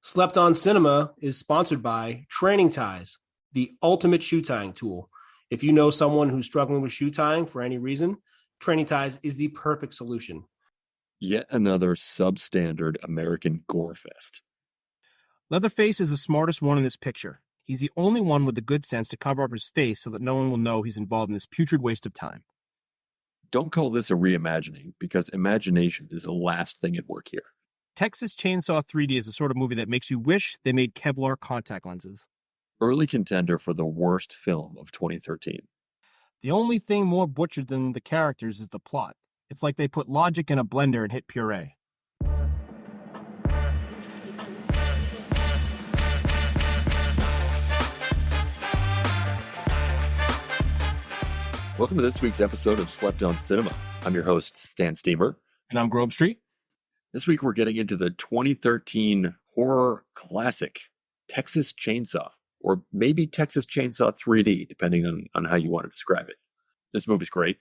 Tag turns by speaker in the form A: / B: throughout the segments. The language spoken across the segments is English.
A: Slept on Cinema is sponsored by Training Ties, the ultimate shoe tying tool. If you know someone who's struggling with shoe tying for any reason, Training Ties is the perfect solution.
B: Yet another substandard American gore fest.
C: Leatherface is the smartest one in this picture. He's the only one with the good sense to cover up his face so that no one will know he's involved in this putrid waste of time.
B: Don't call this a reimagining, because imagination is the last thing at work here.
C: Texas Chainsaw 3D is the sort of movie that makes you wish they made Kevlar contact lenses.
B: Early contender for the worst film of 2013.
C: The only thing more butchered than the characters is the plot. It's like they put logic in a blender and hit puree.
B: Welcome to this week's episode of Slept on Cinema. I'm your host, Stan Steamer.
C: And I'm Grove Street.
B: This week we're getting into the 2013 horror classic, Texas Chainsaw, or maybe Texas Chainsaw 3D, depending on how you want to describe it. This movie's great.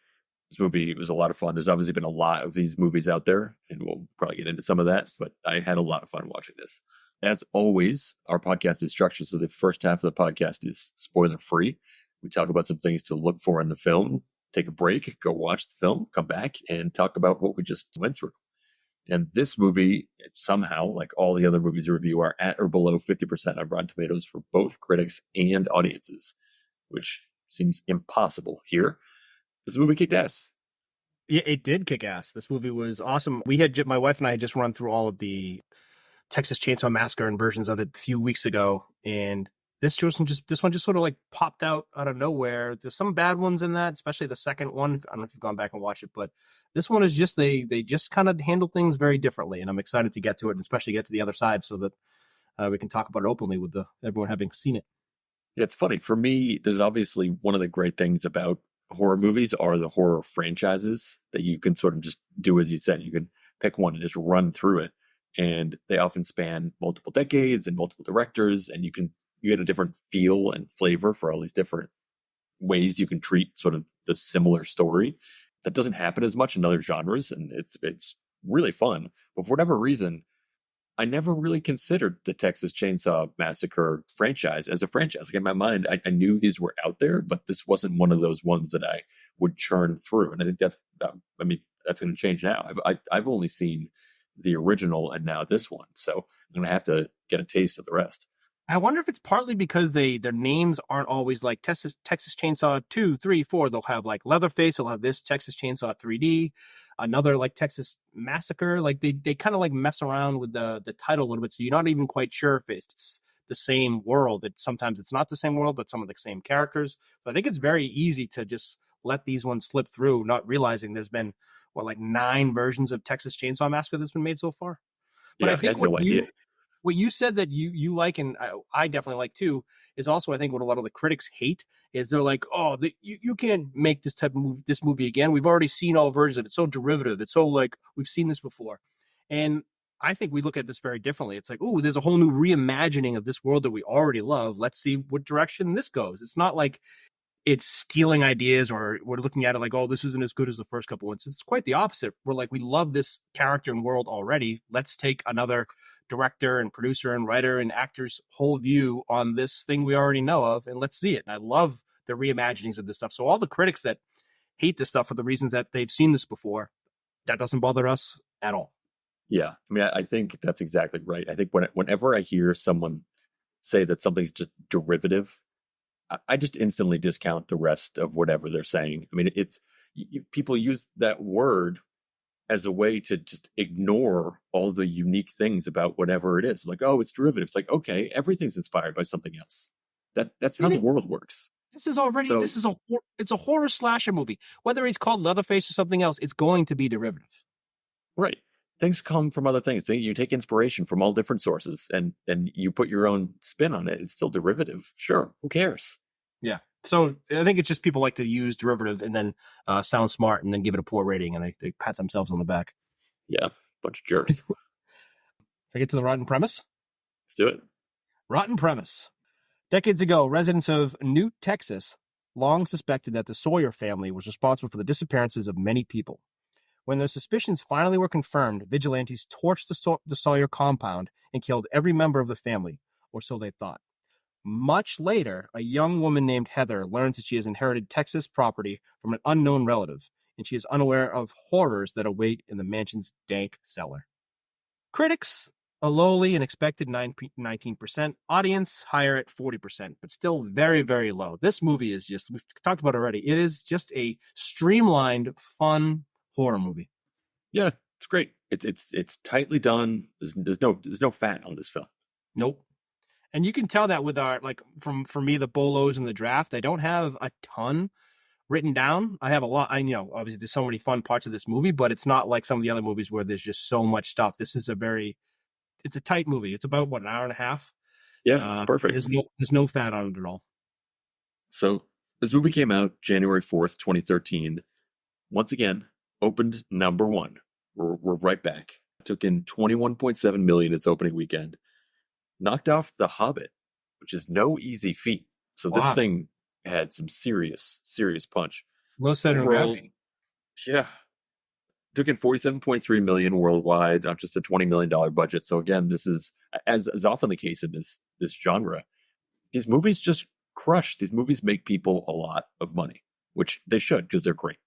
B: This movie was a lot of fun. There's obviously been a lot of these movies out there, and we'll probably get into some of that, but I had a lot of fun watching this. As always, our podcast is structured so the first half of the podcast is spoiler-free. We talk about some things to look for in the film, take a break, go watch the film, come back, and talk about what we just went through. And this movie, somehow, like all the other movies we review, are at or below 50% on Rotten Tomatoes for both critics and audiences, which seems impossible here. This movie kicked ass.
C: Yeah, it did kick ass. This movie was awesome. My wife and I had just run through all of the Texas Chainsaw Massacre and versions of it a few weeks ago, and this one just sort of like popped out of nowhere. There's some bad ones in that, especially the second one. I don't know if you've gone back and watched it, but this one is just they just kind of handle things very differently, and I'm excited to get to it and especially get to the other side so that we can talk about it openly with everyone having seen it.
B: Yeah, it's funny. For me, there's obviously one of the great things about horror movies are the horror franchises that you can sort of just do as you said. You can pick one and just run through it, and they often span multiple decades and multiple directors, and you get a different feel and flavor for all these different ways you can treat sort of the similar story. That doesn't happen as much in other genres, and it's really fun. But for whatever reason, I never really considered the Texas Chainsaw Massacre franchise as a franchise. Like in my mind, I knew these were out there, but this wasn't one of those ones that I would churn through. And I think that's going to change now. I've only seen the original and now this one, so I'm going to have to get a taste of the rest.
C: I wonder if it's partly because their names aren't always like Texas Chainsaw 2, 3, 4. They'll have like Leatherface. They'll have this Texas Chainsaw 3D, another like Texas Massacre. Like they kind of like mess around with the title a little bit. So you're not even quite sure if it's the same world. Sometimes it's not the same world, but some of the same characters. So I think it's very easy to just let these ones slip through, not realizing there's been, 9 versions of Texas Chainsaw Massacre that's been made so far. But
B: yeah,
C: I think
B: I had no idea.
C: What you said that you like, and I definitely like too, is also I think what a lot of the critics hate is they're like, oh, you can't make this type of this movie again. We've already seen all versions of it. It's so derivative. It's so like we've seen this before. And I think we look at this very differently. It's like, oh, there's a whole new reimagining of this world that we already love. Let's see what direction this goes. It's not like it's stealing ideas or we're looking at it like, oh, this isn't as good as the first couple ones. It's quite the opposite. We're like, we love this character and world already. Let's take another director and producer and writer and actor's whole view on this thing we already know of, and let's see it. And I love the reimaginings of this stuff. So all the critics that hate this stuff for the reasons that they've seen this before, that doesn't bother us at all.
B: Yeah, I mean, I think that's exactly right. I think whenever I hear someone say that something's just derivative, I just instantly discount the rest of whatever they're saying. I mean, people use that word as a way to just ignore all the unique things about whatever it is. Like, oh, it's derivative. It's like, okay, everything's inspired by something else. That's how the world works.
C: It's a horror slasher movie. Whether it's called Leatherface or something else, it's going to be derivative.
B: Right. Things come from other things. You take inspiration from all different sources and you put your own spin on it. It's still derivative. Sure. Who cares?
C: Yeah. So I think it's just people like to use derivative and then sound smart and then give it a poor rating and they pat themselves on the back.
B: Yeah. Bunch of jerks.
C: Can I get to the rotten premise?
B: Let's do it.
C: Rotten premise. Decades ago, residents of Newt, Texas, long suspected that the Sawyer family was responsible for the disappearances of many people. When their suspicions finally were confirmed, vigilantes torched the Sawyer compound and killed every member of the family, or so they thought. Much later, a young woman named Heather learns that she has inherited Texas property from an unknown relative, and she is unaware of horrors that await in the mansion's dank cellar. Critics, a lowly and expected 19%. Audience, higher at 40%, but still very, very low. This movie is just, we've talked about it already, it is just a streamlined, fun horror movie.
B: Yeah, it's great. It's tightly done. There's no fat on this film.
C: Nope. And you can tell that with our, like, for me, the bolos and the draft, I don't have a ton written down. I have a lot. Obviously there's so many fun parts of this movie, but it's not like some of the other movies where there's just so much stuff. This is it's a tight movie. It's about, an hour and a half?
B: Yeah, perfect.
C: There's no fat on it at all.
B: So this movie came out January 4th, 2013. Once again, opened number one. We're right back. Took in $21.7 million its opening weekend. Knocked off The Hobbit, which is no easy feat. So This thing had some serious punch.
C: Low center of gravity.
B: Yeah. Took in $47.3 million worldwide, not just a $20 million budget. So again, this is, as is often the case in this genre, these movies just crush. These movies make people a lot of money, which they should, because they're great.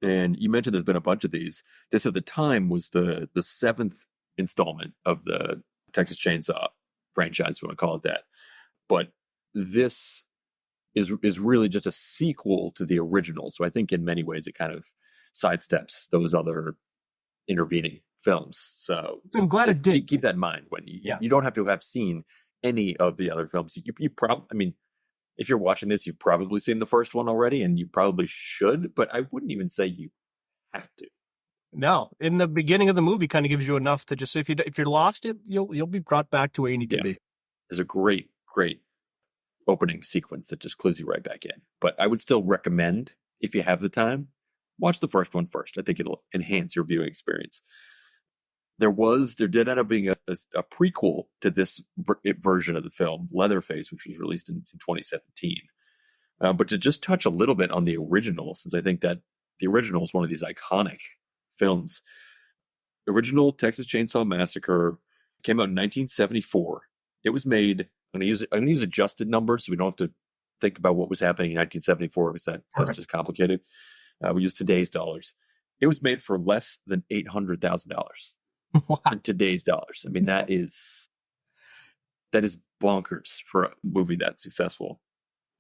B: And you mentioned there's been a bunch of these. This at the time was the seventh installment of the Texas Chainsaw franchise, if you want to call it that. But this is really just a sequel to the original. So I think in many ways it kind of sidesteps those other intervening films. So
C: I'm glad it did.
B: Keep that in mind when you don't have to have seen any of the other films. You probably, I mean, if you're watching this, you've probably seen the first one already, and you probably should, but I wouldn't even say you have to.
C: No, in the beginning of the movie, kind of gives you enough to just, if you're lost, you'll be brought back to where you need to be.
B: There's a great opening sequence that just clues you right back in. But I would still recommend, if you have the time, watch the first one first. I think it'll enhance your viewing experience. There did end up being a prequel to this version of the film, Leatherface, which was released in 2017. But to just touch a little bit on the original, since I think that the original is one of these iconic films. The original Texas Chainsaw Massacre came out in 1974. It was made, I'm going to use adjusted numbers so we don't have to think about what was happening in 1974 because that's just complicated. We use today's dollars. It was made for less than $800,000 in today's dollars. I mean, that is bonkers for a movie that successful.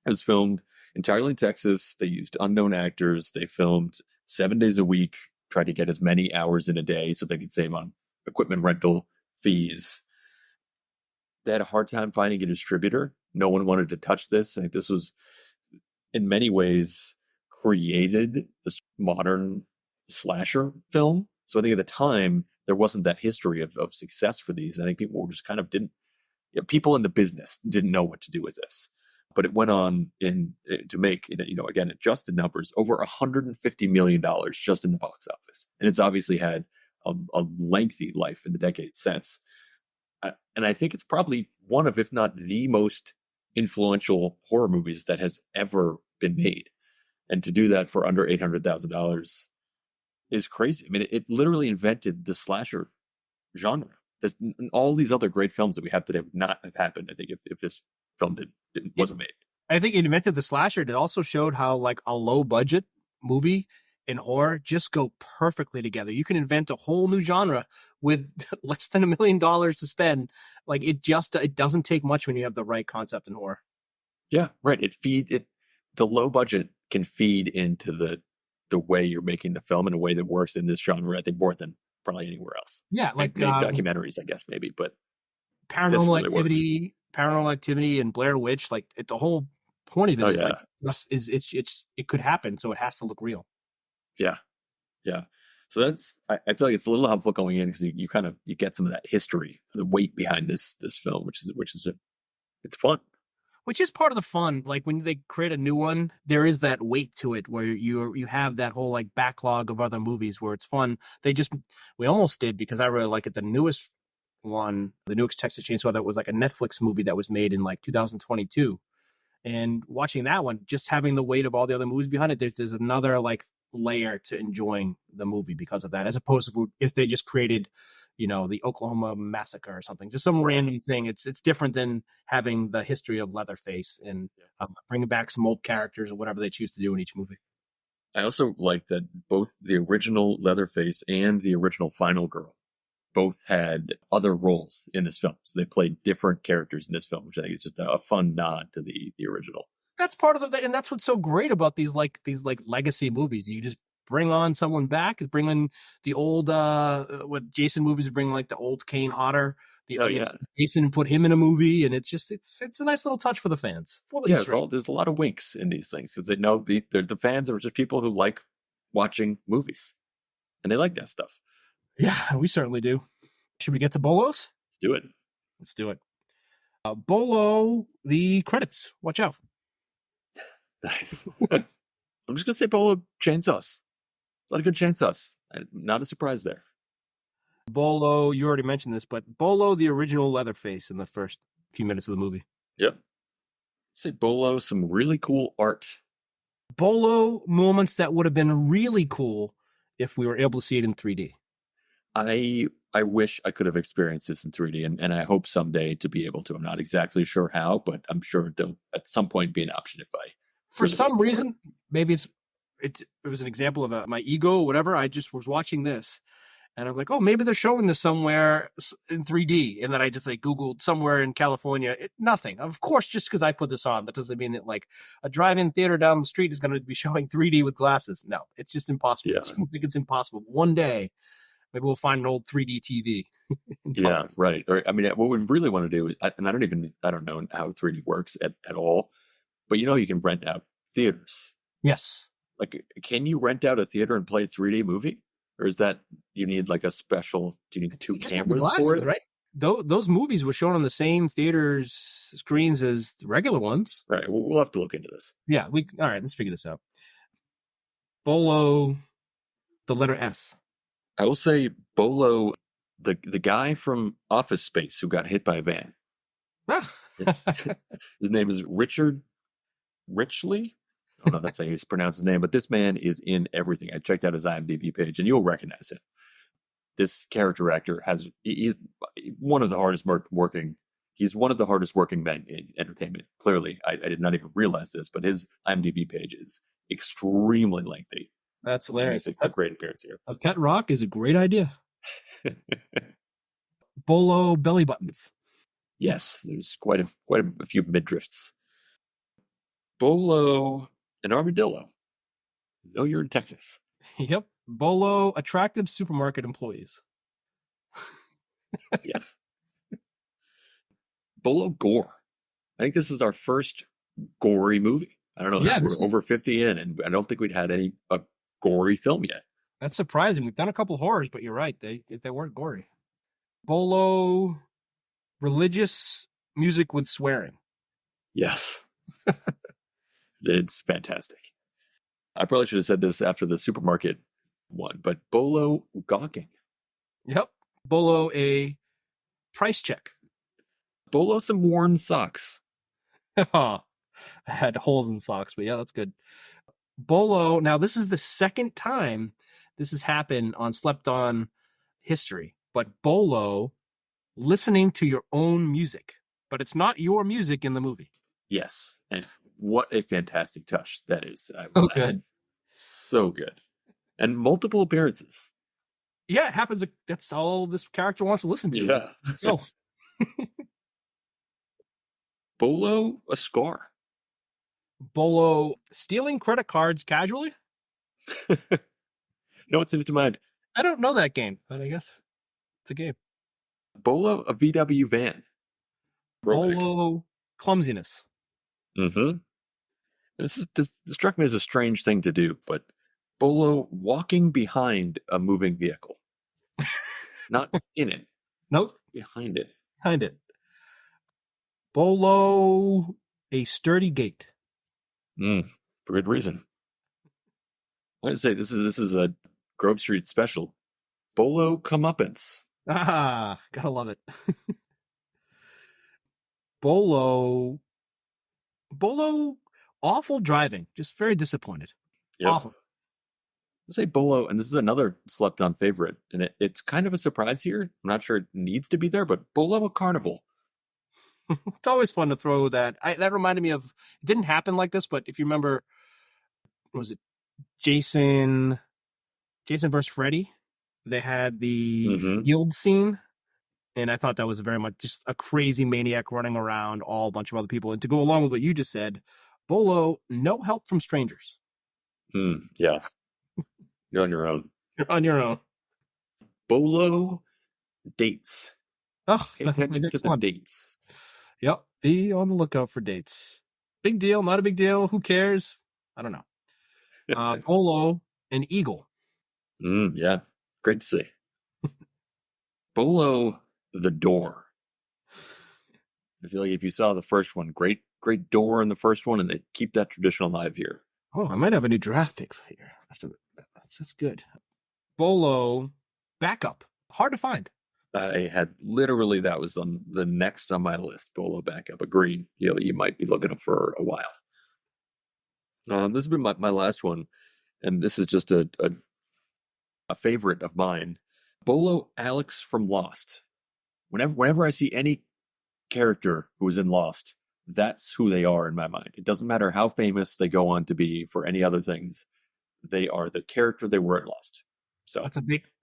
B: It was filmed entirely in Texas. They used unknown actors. They filmed 7 days a week, tried to get as many hours in a day so they could save on equipment rental fees. They had a hard time finding a distributor. No one wanted to touch this. I think this was, in many ways, created this modern slasher film. So I think at the time, there wasn't that history of success for these. I think people just kind of people in the business didn't know what to do with this. But it went on to make, again, adjusted numbers, over $150 million just in the box office. And it's obviously had a lengthy life in the decades since. And I think it's probably one of, if not the most influential horror movies that has ever been made. And to do that for under $800,000 is crazy. I mean, it literally invented the slasher genre. All these other great films that we have today would not have happened, I think, if this film wasn't made.
C: I think it invented the slasher. It also showed how, like, a low budget movie and horror just go perfectly together. You can invent a whole new genre with less than $1 million to spend. Like, it doesn't take much when you have the right concept in horror.
B: Yeah, right. The low budget can feed into the way you're making the film in a way that works in this genre, I think, more than probably anywhere else.
C: Yeah, like
B: documentaries, I guess, maybe, but
C: Paranormal Activity and Blair Witch, like, the whole point of it it could happen, so it has to look real.
B: Yeah. So I feel like it's a little helpful going in because you get some of that history, the weight behind this film, which is it's fun.
C: Which is part of the fun. Like, when they create a new one, there is that weight to it where you have that whole, like, backlog of other movies where it's fun. We almost did, because I really like it, the newest one, the newest Texas Chainsaw, that was like a Netflix movie that was made in like 2022. And watching that one, just having the weight of all the other movies behind it, there's another, like, layer to enjoying the movie because of that, as opposed to if they just created, the Oklahoma massacre or something, just some random thing. It's different than having the history of Leatherface and bringing back some old characters or whatever they choose to do in each movie.
B: I also like that both the original Leatherface and the original Final Girl both had other roles in this film. So they played different characters in this film, which I think is just a fun nod to the original.
C: That's part of and that's what's so great about these legacy movies. You just bring on someone back, bring in the old what Jason movies bring, like the old Kane Hodder, Jason, and put him in a movie, and it's a nice little touch for the fans.
B: There's a lot of winks in these things because they know the fans are just people who like watching movies, and they like that stuff.
C: Yeah, we certainly do. Should we get to Bolos?
B: Let's do it.
C: Bolo, the credits. Watch out.
B: Nice. I'm just gonna say Bolo chainsauce. A lot of good chainsauce. Not a surprise there.
C: Bolo, you already mentioned this, but Bolo, the original Leatherface in the first few minutes of the movie.
B: Yep. Say Bolo, some really cool art.
C: Bolo moments that would have been really cool if we were able to see it in 3D.
B: I wish I could have experienced this in 3D, and I hope someday to be able to. I'm not exactly sure how, but I'm sure there'll at some point be an option if I.
C: For some reason, maybe it was an example of my ego or whatever. I just was watching this, and I'm like, oh, maybe they're showing this somewhere in 3D, and then I just Googled somewhere in California. Nothing. Of course, just because I put this on, that doesn't mean that a drive-in theater down the street is going to be showing 3D with glasses. No, it's just impossible.
B: Yeah.
C: I think it's impossible. One day, maybe we'll find an old 3D TV.
B: Yeah, right. Or what we really want to do is, and I don't know how 3D works at all, but you can rent out theaters.
C: Yes.
B: Can you rent out a theater and play a 3D movie? Or is that you need a special? Do you need two cameras for it?
C: Right. Those movies were shown on the same theaters screens as the regular ones.
B: Right. We'll have to look into this.
C: Yeah. All right. Let's figure this out. Bolo, the letter S.
B: I will say Bolo, the guy from Office Space who got hit by a van. His name is Richard Richley. I don't know if that's how you pronounce his name, but this man is in everything. I checked out his IMDb page, and you'll recognize him. This character actor he's one of the hardest working. He's one of the hardest working men in entertainment. Clearly, I did not even realize this, but his IMDb page is extremely lengthy.
C: That's hilarious.
B: It's a great appearance here.
C: A pet rock is a great idea. Bolo belly buttons.
B: Yes, there's quite a few midrifts. Bolo, an armadillo. You're in Texas.
C: Yep. Bolo, attractive supermarket employees.
B: Yes. Bolo gore. I think this is our first gory movie. I don't know. Yeah, we're over 50 in, and I don't think we'd had a gory film yet.
C: That's surprising. We've done a couple horrors, but you're right. They weren't gory. Bolo, religious music with swearing.
B: Yes. It's fantastic. I probably should have said this after the supermarket one, but Bolo gawking.
C: Yep. Bolo, a price check.
B: Bolo, some worn socks.
C: I had holes in socks, but yeah, that's good. Bolo, now this is the second time this has happened on Slept On history, but Bolo listening to your own music, but it's not your music in the movie.
B: Yes, and what a fantastic touch that is.
C: Okay.
B: So good. And multiple appearances.
C: Yeah, it happens. That's all this character wants to listen to.
B: Yeah.
C: So.
B: Bolo, a scar.
C: Bolo, stealing credit cards casually?
B: No, what's in it to mind?
C: I don't know that game, but I guess it's a game.
B: Bolo, a VW van.
C: Bolo, clumsiness.
B: Mm-hmm. This struck me as a strange thing to do, but Bolo walking behind a moving vehicle. Not in it.
C: Nope.
B: Behind it.
C: Behind it. Bolo, a sturdy gait.
B: For good reason. I want to say this is a Grove Street special. Bolo comeuppance.
C: Ah, gotta love it. Bolo, awful driving. Just very disappointed.
B: Yep.
C: Awful.
B: I'll say Bolo, and this is another slept on favorite, and it's kind of a surprise here. I'm not sure it needs to be there, but Bolo a Carnival.
C: It's always fun to throw that. That reminded me of, it didn't happen like this, but if you remember, was it Jason versus Freddy? They had the field scene, and I thought that was very much just a crazy maniac running around, all a bunch of other people. And to go along with what you just said, Bolo, no help from strangers.
B: Yeah. You're on your own.
C: You're on your own.
B: Bolo dates.
C: Oh,
B: Pay attention to the dates.
C: Yep. Be on the lookout for dates. Big deal, not a big deal. Who cares? I don't know. Bolo and Eagle.
B: Yeah. Great to see. Bolo the door. I feel like if you saw the first one, great door in the first one, and they keep that tradition alive here.
C: Oh, I might have a new draft pick here. That's good. Bolo backup. Hard to find.
B: I had literally, that was on the next on my list. Bolo backup. Agreed. You might be looking up for a while. This has been my last one, and this is just a favorite of mine. Bolo Alex from Lost. Whenever I see any character who is in Lost, that's who they are in my mind. It doesn't matter how famous they go on to be for any other things. They are the character they were in Lost. So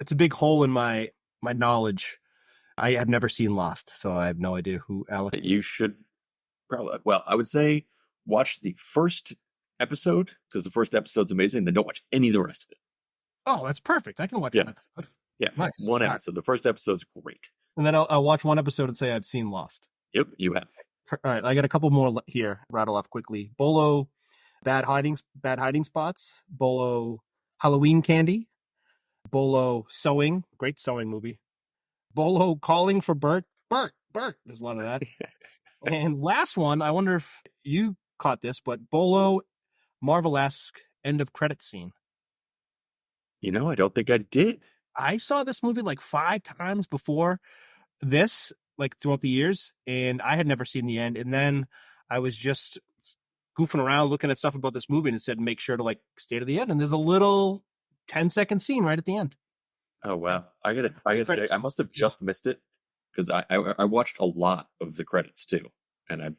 C: it's a big hole in my knowledge. I have never seen Lost, so I have no idea who Alex is.
B: You should probably, well, I would say watch the first episode, because the first episode's amazing, then don't watch any of the rest of it.
C: Oh, that's perfect. I can watch one episode.
B: Yeah,
C: nice.
B: One episode. The first episode's great.
C: And then I'll watch one episode and say I've seen Lost.
B: Yep, you have.
C: All right, I got a couple more here. Rattle off quickly. Bolo, bad hiding spots. Bolo, Halloween candy. Bolo, sewing. Great sewing movie. Bolo, calling for Bert. Bert. There's a lot of that. And last one, I wonder if you caught this, but Bolo, Marvel-esque end of credit scene.
B: I don't think I did.
C: I saw this movie like 5 times before this, like throughout the years, and I had never seen the end. And then I was just goofing around looking at stuff about this movie, and it said make sure to like stay to the end. And there's a little 10-second scene right at the end.
B: Oh wow! I must have just missed it, because I watched a lot of the credits too, and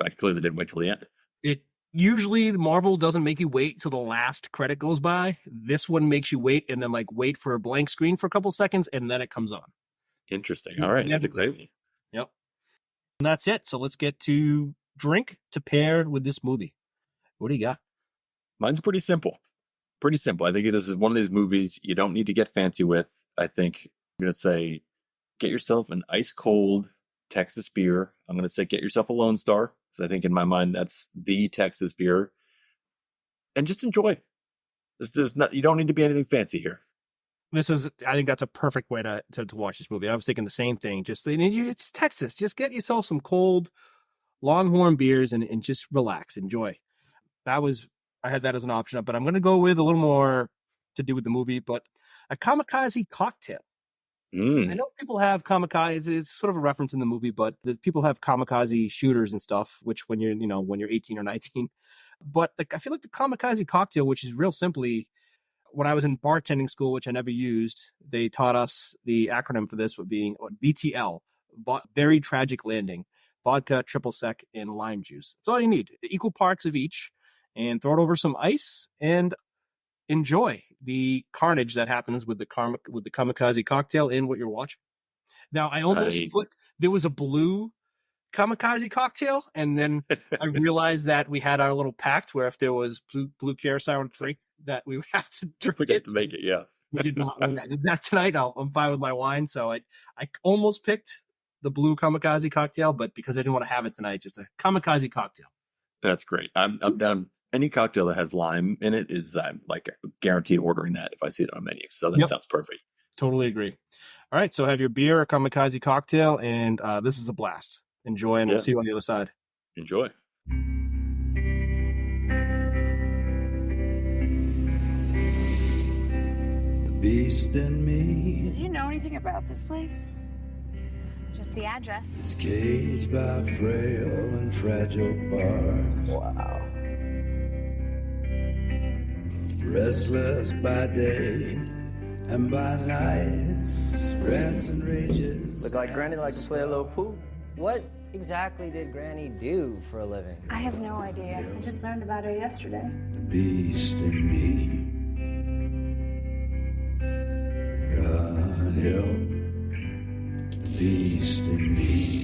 B: I clearly didn't wait till the end.
C: It usually Marvel doesn't make you wait till the last credit goes by. This one makes you wait, and then like wait for a blank screen for a couple seconds, and then it comes on.
B: Interesting. All right, that's a great one.
C: Yep. And that's it. So let's get to drink to pair with this movie. What do you got?
B: Mine's pretty simple. I think this is one of these movies you don't need to get fancy with. I think I'm going to say get yourself an ice cold Texas beer. I'm going to say get yourself a Lone Star, because I think in my mind that's the Texas beer. And just enjoy. You don't need to be anything fancy here.
C: I think that's a perfect way to watch this movie. I was thinking the same thing. It's Texas. Just get yourself some cold Longhorn beers and just relax, enjoy. I had that as an option, but I'm going to go with a little more to do with the movie, but a kamikaze cocktail. I know people have kamikaze. It's sort of a reference in the movie, but people have kamikaze shooters and stuff, which when you're 18 or 19. But I feel like the kamikaze cocktail, which is real simply, when I was in bartending school, which I never used, they taught us the acronym for this would be VTL, Very Tragic Landing, vodka, triple sec, and lime juice. That's all you need. Equal parts of each, and throw it over some ice and enjoy the carnage that happens with the kamikaze cocktail in what you're watching. Now, I almost there was a blue kamikaze cocktail, and then I realized that we had our little pact where if there was blue curacao and drink, that we would have to drink
B: it. To make it, yeah.
C: We did not. I did that tonight. I'm fine with my wine, so I almost picked the blue kamikaze cocktail, but because I didn't want to have it tonight, just a kamikaze cocktail.
B: That's great. I'm down. Any cocktail that has lime in it is like guaranteed ordering that if I see it on a menu. So that sounds perfect.
C: Totally agree. All right, so have your beer, a kamikaze cocktail, and this is a blast. Enjoy, and we'll see you on the other side.
B: Enjoy.
D: The beast in me.
E: So do you know anything about this place? Just the address.
D: Is caged by frail and fragile bars.
E: Wow.
D: restless by day and by night, rants and rages.
F: Look like Granny likes to play a little pool. What exactly did Granny do for a living?
E: I have no idea. I just learned about her yesterday.
D: The beast in me. God help the beast in me.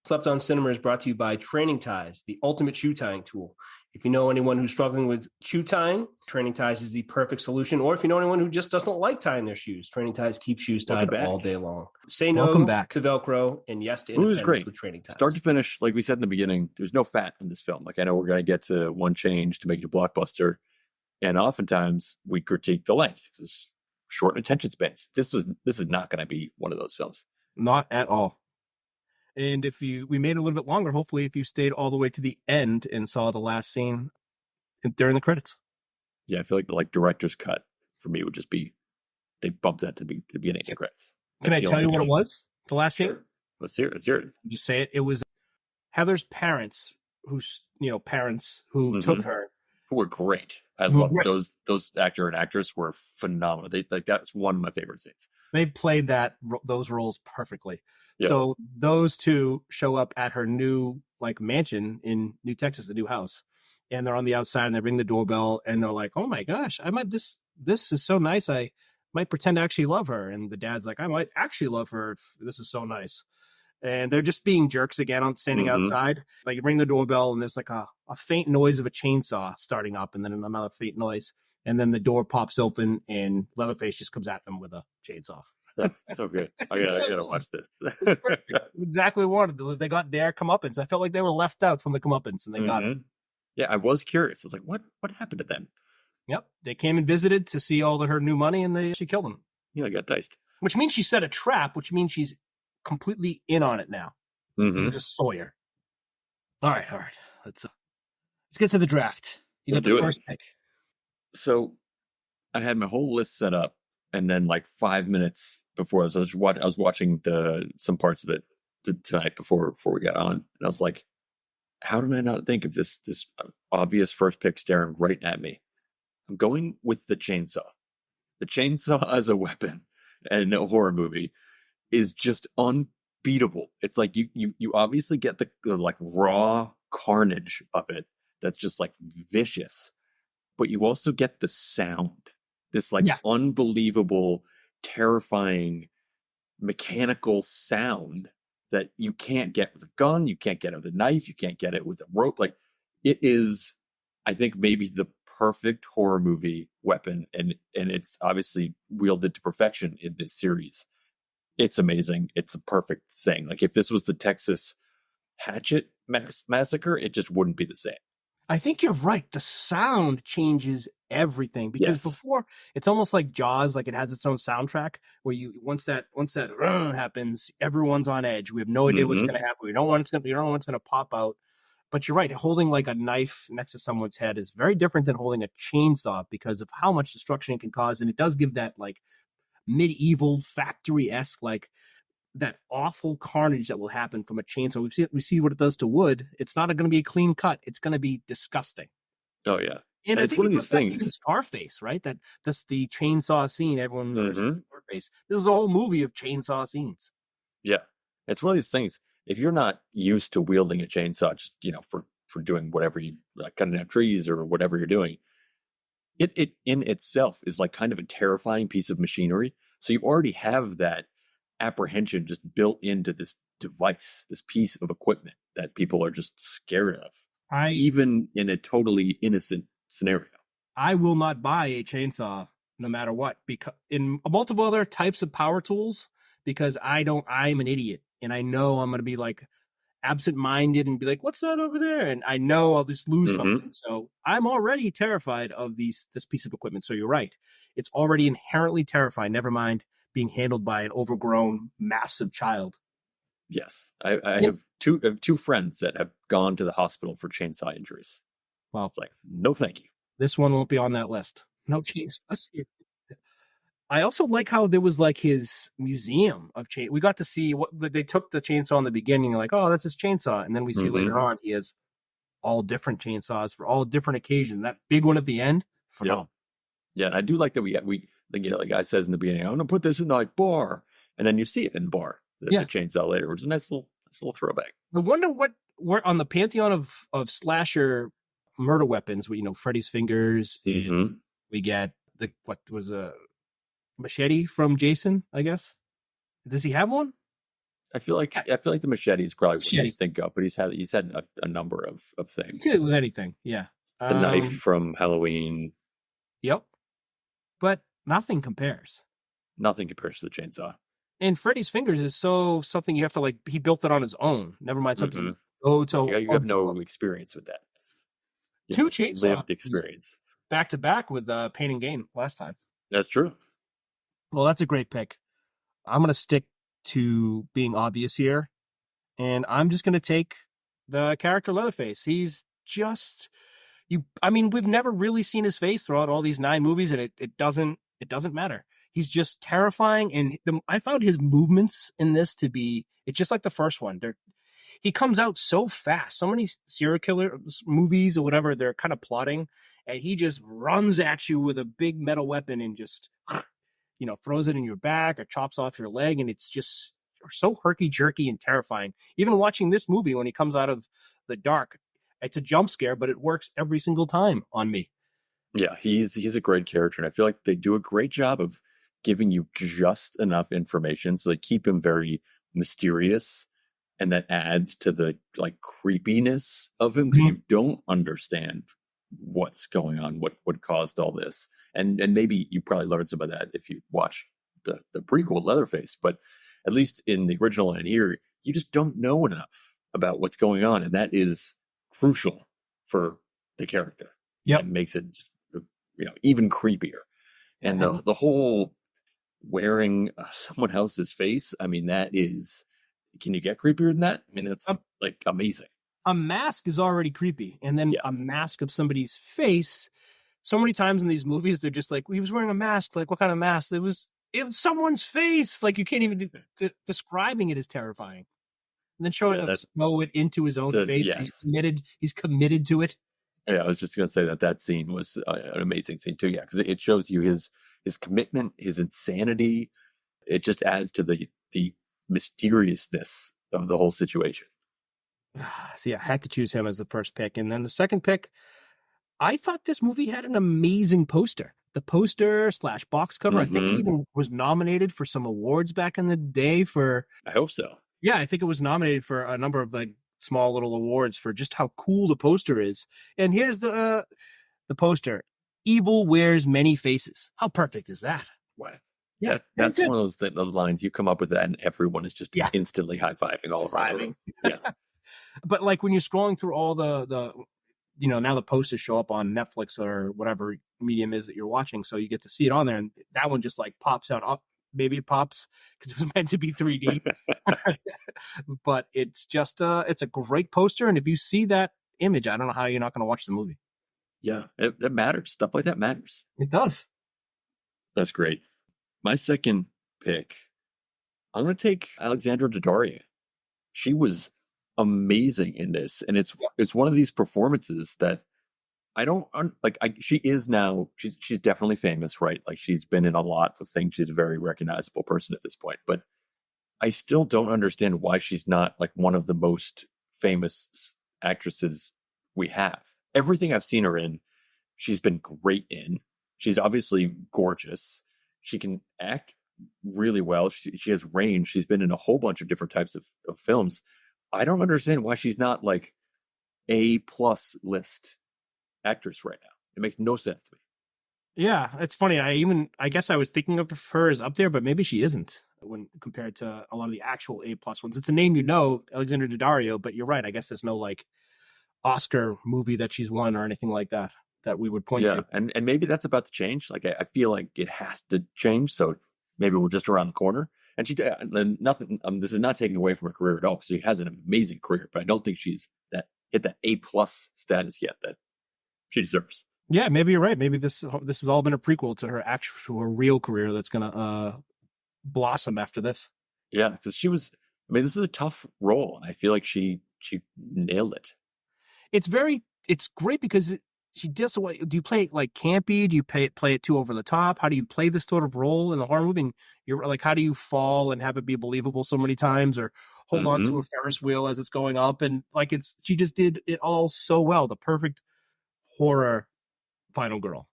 A: Slept on Cinema is brought to you by Training Ties, the ultimate shoe tying tool. If you know anyone who's struggling with shoe tying, Training Ties is the perfect solution. Or if you know anyone who just doesn't like tying their shoes, Training Ties keeps shoes tied all day long. Say no to Velcro and yes to independence with Training Ties.
B: Start to finish, like we said in the beginning, there's no fat in this film. Like I know we're going to get to one change to make it a blockbuster. And oftentimes we critique the length because short attention spans. This is not going to be one of those films.
C: Not at all. And we made it a little bit longer, hopefully, if you stayed all the way to the end and saw the last scene during the credits.
B: Yeah, I feel like director's cut for me would just be, they bumped that to the beginning of the credits.
C: Can I tell you what it was? The last scene?
B: Let's hear it.
C: Just say it. It was Heather's parents who took her.
B: Who were great. I love those actor and actress were phenomenal. That's one of my favorite scenes.
C: They played those roles perfectly.
B: Yeah.
C: So those two show up at her new mansion in New Texas, the new house, and they're on the outside and they ring the doorbell and they're like, "Oh my gosh, this is so nice. I might pretend to actually love her." And the dad's like, "I might actually love her. This is so nice." And they're just being jerks again on standing outside. Like you ring the doorbell and there's like a faint noise of a chainsaw starting up and then another faint noise. And then the door pops open and Leatherface just comes at them with a chainsaw.
B: So good. I gotta watch this.
C: Exactly what I wanted. They got their comeuppance. I felt like they were left out from the comeuppance and they got it.
B: Yeah, I was curious. I was like, what happened to them?
C: Yep. They came and visited to see all of her new money and she killed them.
B: Yeah, I got diced.
C: Which means she set a trap, which means she's completely in on it now. He's a Sawyer. All right. Let's get to the draft. You got the first pick.
B: So I had my whole list set up, and then 5 minutes before I was watching some parts of it tonight before we got on, and I was like, how did I not think of this obvious first pick staring right at me? I'm going with the chainsaw. The chainsaw as a weapon in a horror movie is just unbeatable. It's like you obviously get the raw carnage of it that's just vicious, but you also get the sound, this unbelievable, terrifying mechanical sound that you can't get with a gun, you can't get it with a knife, you can't get it with a rope. It is, I think, maybe the perfect horror movie weapon, and it's obviously wielded to perfection in this series. It's amazing. It's a perfect thing. If this was the Texas Hatchet Massacre, it just wouldn't be the same.
C: I think you're right. The sound changes everything because before it's almost like Jaws, it has its own soundtrack where once that happens, everyone's on edge. We have no idea what's going to happen. We don't know what's going to pop out. But you're right. Holding a knife next to someone's head is very different than holding a chainsaw because of how much destruction it can cause, and it does give that medieval factory-esque that awful carnage that will happen from a chainsaw. We see what it does to wood. It's not going to be a clean cut. It's going to be disgusting.
B: Oh yeah,
C: and I
B: it's
C: think
B: one of these things.
C: In Scarface, right? That's the chainsaw scene. Everyone knows Scarface. This is a whole movie of chainsaw scenes.
B: Yeah, it's one of these things. If you're not used to wielding a chainsaw, just for doing whatever you cutting down trees or whatever you're doing, it in itself is kind of a terrifying piece of machinery. So you already have that apprehension just built into this device, this piece of equipment that people are just scared of, even in a totally innocent scenario.
C: I will not buy a chainsaw no matter what, because in multiple other types of power tools, because I'm an idiot and I know I'm going to be absent-minded and be like, what's that over there? And I know I'll just lose something. So I'm already terrified of this piece of equipment. So you're right. It's already inherently terrifying. Never mind being handled by an overgrown, massive child.
B: Yes, I have two friends that have gone to the hospital for chainsaw injuries.
C: Well,
B: It's like, no, thank you.
C: this one won't be on that list. No chainsaws. I also like how there was like his museum of chain. We got to see what they took the chainsaw in the beginning, like, oh, that's his chainsaw, and then we see later on he has all different chainsaws for all different occasions. That big one at the end, phenomenal.
B: Yeah, and I do like that we like, the guy says in the beginning, I'm gonna put this in the bar, and then you see it in the bar, the chainsaw later, which is a nice little throwback.
C: I wonder what on the pantheon of slasher murder weapons. Freddy's fingers. We get what was a machete from Jason, I guess. Does he have one?
B: I feel like the machete is probably what you think of, but he's had a number of things.
C: He could with anything, yeah.
B: The knife from Halloween.
C: Yep. But nothing compares.
B: Nothing compares to the chainsaw.
C: And Freddy's fingers is something you have to he built it on his own. Never mind something.
B: You have no experience with that.
C: Two chainsaws.
B: Lived experience.
C: Back to back with Pain and Gain last time.
B: That's true.
C: Well, that's a great pick. I'm going to stick to being obvious here. And I'm just going to take the character Leatherface. He's just we've never really seen his face throughout all these 9 movies, and it doesn't matter. He's just terrifying, and I found his movements in this to be, it's just like the first one. He comes out so fast. So many serial killer movies or whatever, they're kind of plotting, and he just runs at you with a big metal weapon and just, throws it in your back or chops off your leg, and it's just so herky-jerky and terrifying. Even watching this movie, when he comes out of the dark, it's a jump scare, but it works every single time on me.
B: Yeah, he's a great character, and I feel like they do a great job of giving you just enough information so they keep him very mysterious, and that adds to the creepiness of him, because you don't understand what's going on, what caused all this, and maybe you probably learned some of that if you watch the prequel Leatherface, but at least in the original and here, you just don't know enough about what's going on, and that is crucial for the character.
C: Yeah,
B: it makes it even creepier. And the whole wearing someone else's face, that is, can you get creepier than that? That's amazing.
C: A mask is already creepy, and then a mask of somebody's face. So many times in these movies, they're just like, he was wearing a mask. Like, what kind of mask? It was someone's face. Like, you can't even describing it is terrifying. And then showing him slow it into his own face. Yes. He's committed to it.
B: Yeah, I was just going to say that scene was an amazing scene too. Yeah, because it shows you his commitment, his insanity. It just adds to the mysteriousness of the whole situation.
C: So I had to choose him as the first pick. And then the second pick, I thought this movie had an amazing poster. The poster / box cover. I think it even was nominated for some awards back in the day for...
B: I hope so.
C: Yeah, I think it was nominated for a number of small little awards for just how cool the poster is. And here's the poster. Evil wears many faces. How perfect is that?
B: Wow. Yeah, that's one of those lines you come up with that, and everyone is just instantly high-fiving all around. Yeah.
C: But when you're scrolling through all the now the posters show up on Netflix or whatever medium is that you're watching, so you get to see it on there, and that one just pops out. Oh, maybe it pops because it was meant to be 3D. But it's just it's a great poster, and if you see that image, I don't know how you're not going to watch the movie.
B: Yeah, it matters. Stuff like that matters.
C: It does. That's
B: great. My second pick, I'm going to take Alexandra Daddario. She was amazing in this, and it's one of these performances that I don't she is now, she's definitely famous, right? She's been in a lot of things. She's a very recognizable person at this point, but I still don't understand why she's not one of the most famous actresses we have. Everything I've seen her in, she's been great in. She's obviously gorgeous. She can act really well. She has range. She's been in a whole bunch of different types of films. I don't understand why she's not A+ list actress right now. It makes no sense to me.
C: Yeah, it's funny. I guess I was thinking of her as up there, but maybe she isn't when compared to a lot of the actual A+ ones. It's a name Alexandra Daddario, but you're right. I guess there's no Oscar movie that she's won or anything like that we would point to.
B: And maybe that's about to change. I feel like it has to change. So maybe we're just around the corner. And and nothing. This is not taking away from her career at all, because she has an amazing career. But I don't think she's hit that A+ status yet that she deserves.
C: Yeah, maybe you're right. Maybe this has all been a prequel to her real career that's gonna blossom after this.
B: Yeah, because she was. I mean, this is a tough role, and I feel like she nailed it.
C: It's great because she does. Do you play it like campy? Do you play it too over the top? How do you play this sort of role in the horror movie? And you're like, how do you fall and have it be believable so many times, or hold on to a Ferris wheel as it's going up? And like she just did it all so well. The perfect horror final girl.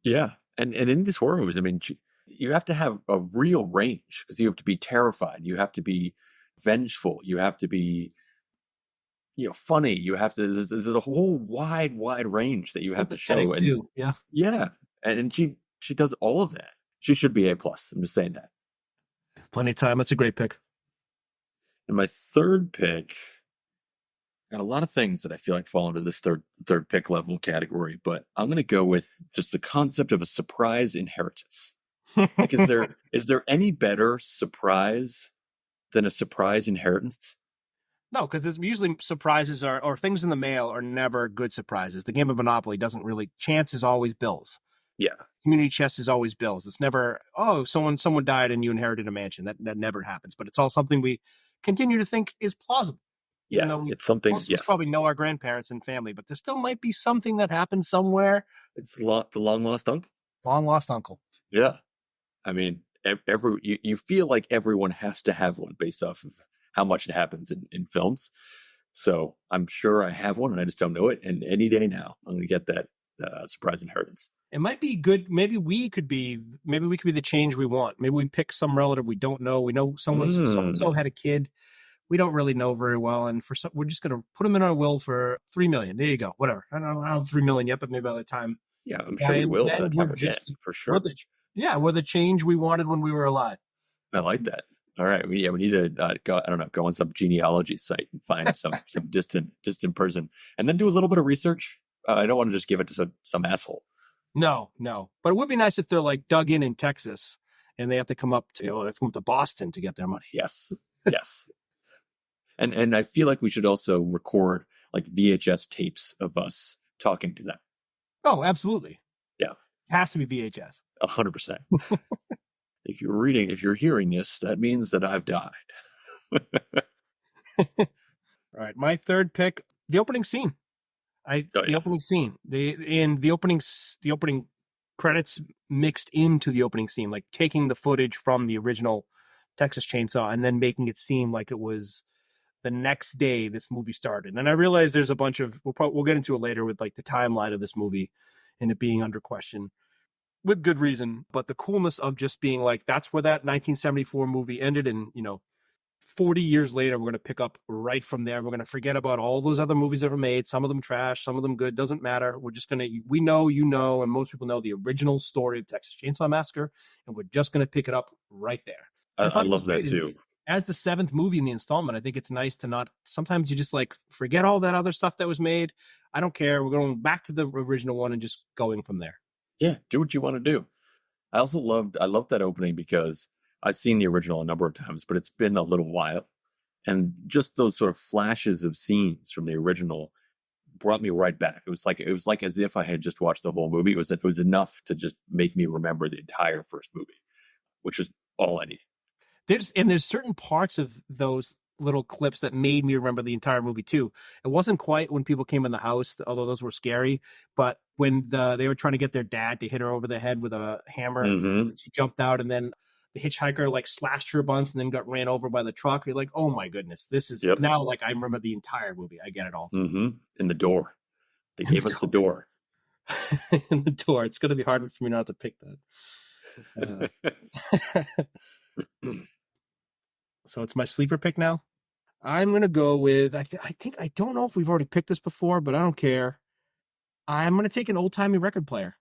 B: Yeah, and in these horror movies, I mean, you have to have a real range, because you have to be terrified, you have to be vengeful, you have to be, funny. You have to. There's a whole wide range that you have to show. And yeah, and she does all of that. She should be A+. I'm just saying that.
C: Plenty of time. That's a great pick.
B: And my third pick, got a lot of things that I feel like fall into this third pick level category, but I'm going to go with just the concept of a surprise inheritance. Like, is there any better surprise than a surprise inheritance?
C: No, because usually surprises or things in the mail are never good surprises. The game of Monopoly doesn't really. Chance is always bills.
B: Yeah.
C: Community chest is always bills. It's never, someone died and you inherited a mansion. That never happens. But it's all something we continue to think is plausible.
B: Yeah, it's something.
C: Most of us probably know our grandparents and family, but there still might be something that happened somewhere.
B: It's the long lost uncle.
C: Long lost uncle.
B: Yeah, I mean, you feel like everyone has to have one based off of how much it happens in films. So I'm sure I have one, and I just don't know it. And any day now, I'm going to get that surprise inheritance.
C: It might be good. Maybe we could be the change we want. Maybe we pick some relative we don't know. We know so had a kid we don't really know very well, and we're just going to put them in our will for $3 million. There you go. Whatever. I don't have $3 million yet, but maybe by the time.
B: Yeah, I'm sure we will. For sure.
C: We're the change we wanted when we were alive.
B: I like that. All right. We need to go on some genealogy site and find some distant person, and then do a little bit of research. I don't want to just give it to some asshole.
C: No. But it would be nice if they're like dug in Texas and they have to come up to Boston to get their money.
B: Yes. And I feel like we should also record like VHS tapes of us talking to them.
C: Oh, absolutely.
B: Yeah.
C: It has to be VHS.
B: 100%. If you're hearing this, that means that I've died.
C: All right. My third pick, the opening scene. The opening scene. The opening credits mixed into the opening scene, like taking the footage from the original Texas Chainsaw and then making it seem like it was the next day this movie started. And I realize there's a bunch of, we'll get into it later with like the timeline of this movie and it being under question with good reason. But the coolness of just being like, that's where that 1974 movie ended. And, 40 years later, we're going to pick up right from there. We're going to forget about all those other movies that were made. Some of them trash, some of them good. Doesn't matter. We're just going to, we know, and most people know the original story of Texas Chainsaw Massacre. And we're just going to pick it up right there.
B: I love that too.
C: As the 7th movie in the installment, I think it's nice to not, sometimes you just like forget all that other stuff that was made. I don't care. We're going back to the original one and just going from there.
B: Yeah. Do what you want to do. I loved that opening because I've seen the original a number of times, but it's been a little while. And just those sort of flashes of scenes from the original brought me right back. It was like as if I had just watched the whole movie. It was enough to just make me remember the entire first movie, which is all I need.
C: There's certain parts of those little clips that made me remember the entire movie too. It wasn't quite when people came in the house, although those were scary, but when they were trying to get their dad to hit her over the head with a hammer, she jumped out, and then the hitchhiker like slashed her once and then got ran over by the truck. You're like, oh my goodness, this is now like I remember the entire movie. I get it all.
B: In the door. They gave us the door.
C: In the door. It's going to be hard for me not to pick that. So it's my sleeper pick now. I'm going to go with, I don't know if we've already picked this before, but I don't care. I'm going to take an old-timey record player.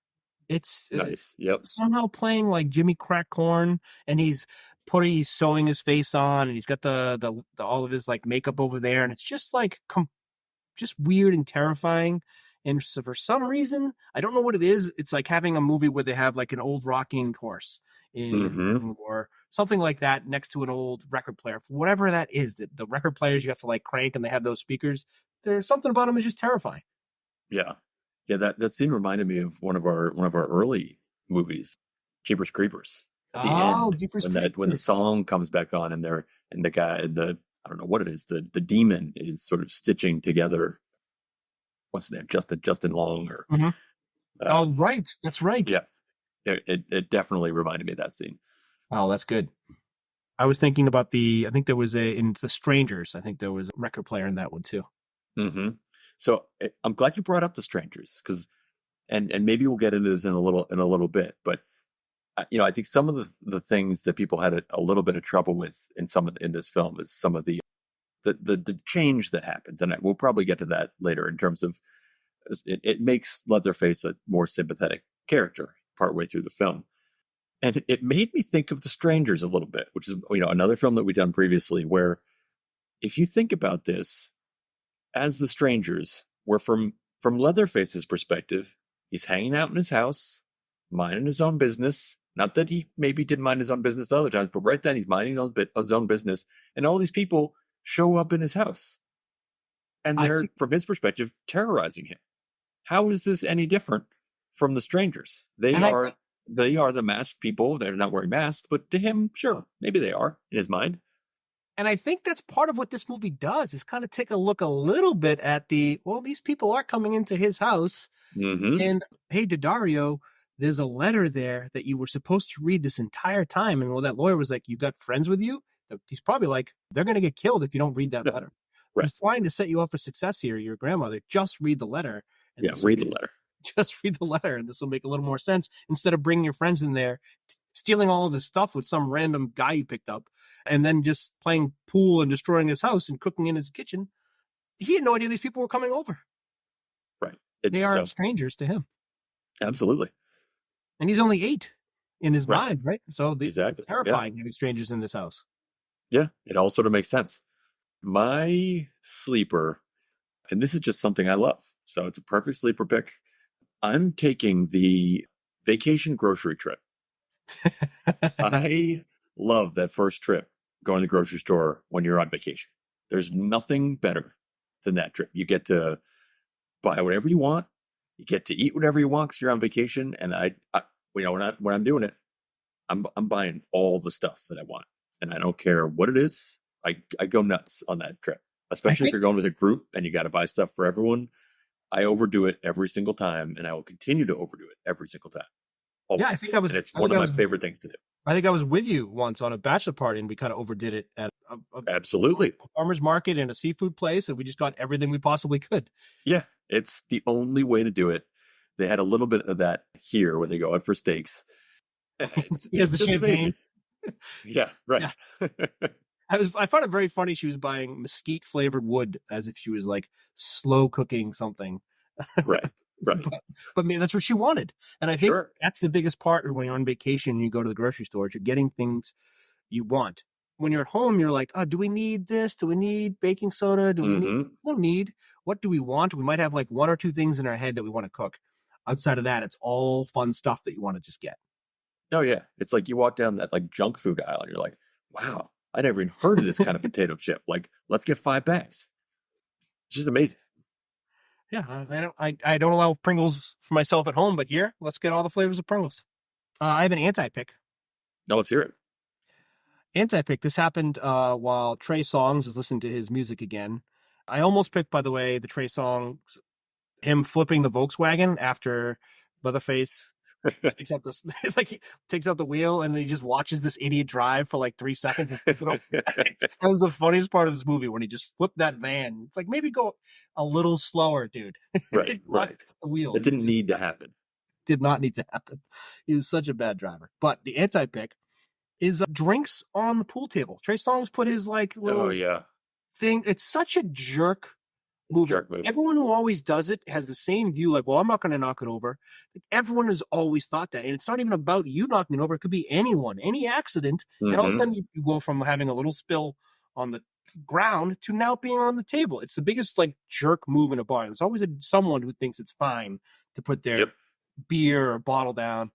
C: It's
B: nice. Yep.
C: Somehow playing like Jimmy Crack Corn, and he's sewing his face on, and he's got the all of his like makeup over there, and it's just like just weird and terrifying. And so for some reason, I don't know what it is. It's like having a movie where they have like an old rocking horse or something like that next to an old record player, whatever that is, the record players you have to like crank and they have those speakers. There's something about them is just terrifying.
B: Yeah. Yeah, that scene reminded me of one of our early movies, Jeepers Creepers. At the end,
C: Jeepers
B: when the
C: Creepers.
B: song comes back on and the guy, I don't know what it is, the demon is sort of stitching together, what's his name, Justin Long or
C: Oh, right. That's right.
B: yeah. It definitely reminded me of that scene.
C: Oh, that's good. I was thinking about I think there was in The Strangers, I think there was a record player in that one too.
B: Mm-hmm. So I'm glad you brought up The Strangers, because and maybe we'll get into this in a little bit, but I think some of the things that people had a little bit of trouble with in this film is some of the change that happens, and we'll probably get to that later in terms of it makes Leatherface a more sympathetic character partway through the film. And it made me think of The Strangers a little bit, which is another film that we've done previously, where if you think about this as The Strangers, where from Leatherface's perspective, he's hanging out in his house, minding his own business. Not that he maybe didn't mind his own business other times, but right then he's minding his own business, and all these people show up in his house, and they're, from his perspective, terrorizing him. How is this any different from The Strangers? They are the masked people. They're not wearing masks, but to him, sure, maybe they are in his mind.
C: And I think that's part of what this movie does, is kind of take a look a little bit at these people are coming into his house.
B: Mm-hmm.
C: And hey, Daddario, there's a letter there that you were supposed to read this entire time. And that lawyer was like, you got friends with you? He's probably like, they're going to get killed if you don't read that letter. Right. He's trying to set you up for success here. Your grandmother, just read the letter.
B: Read the letter.
C: Just read the letter, and this will make a little more sense, instead of bringing your friends in there, stealing all of his stuff with some random guy you picked up, and then just playing pool and destroying his house and cooking in his kitchen. He had no idea these people were coming over.
B: Right.
C: They are strangers to him.
B: Absolutely.
C: And he's only 8 in his mind, right? So
B: exactly.
C: Terrifying having strangers in this house.
B: Yeah, it all sort of makes sense. My sleeper, and this is just something I love, so it's a perfect sleeper pick. I'm taking the vacation grocery trip. I love that first trip, going to the grocery store when you're on vacation. There's nothing better than that trip. You get to buy whatever you want. You get to eat whatever you want because you're on vacation. And I when I'm doing it, I'm buying all the stuff that I want, and I don't care what it is. I go nuts on that trip, especially if you're going with a group and you got to buy stuff for everyone. I overdo it every single time, and I will continue to overdo it every single time. Always. Yeah, I think and it's one of my favorite things to do.
C: I think I was with you once on a bachelor party, and we kind of overdid it at
B: absolutely
C: a farmer's market and a seafood place, and we just got everything we possibly could.
B: Yeah, it's the only way to do it. They had a little bit of that here where they go out for steaks.
C: He has the champagne.
B: Yeah, right.
C: Yeah. I found it very funny. She was buying mesquite flavored wood as if she was like slow cooking something.
B: Right.
C: But maybe that's what she wanted. And I think that's the biggest part when you're on vacation and you go to the grocery store, you're getting things you want. When you're at home, you're like, oh, do we need this? Do we need baking soda? Do we need? We don't need. What do we want? We might have like 1 or 2 things in our head that we want to cook. Outside of that, it's all fun stuff that you want to just get.
B: Oh, yeah. It's like you walk down that like junk food aisle and you're like, wow, I never even heard of this kind of potato chip. Like, let's get 5 bags. It's just amazing.
C: Yeah, I don't allow Pringles for myself at home, but here, let's get all the flavors of Pringles. I have an anti-pick.
B: No, let's hear it.
C: Anti-pick. This happened while Trey Songz was listening to his music again. I almost picked, by the way, the Trey Songz, him flipping the Volkswagen after Leatherface takes out he takes out the wheel and he just watches this idiot drive for like 3 seconds. That was the funniest part of this movie, when he just flipped that van. It's like, maybe go a little slower, dude.
B: Right.
C: The wheel.
B: It didn't need to happen.
C: Did not need to happen. He was such a bad driver. But the anti-pick is drinks on the pool table. Trey Songz put his like little thing. It's such a jerk move. Everyone who always does it has the same view, like, well, I'm not going to knock it over. Everyone has always thought that. And it's not even about you knocking it over. It could be anyone, any accident. And all of a sudden you go from having a little spill on the ground to now being on the table. It's the biggest like jerk move in a bar. There's always someone who thinks it's fine to put their beer or bottle down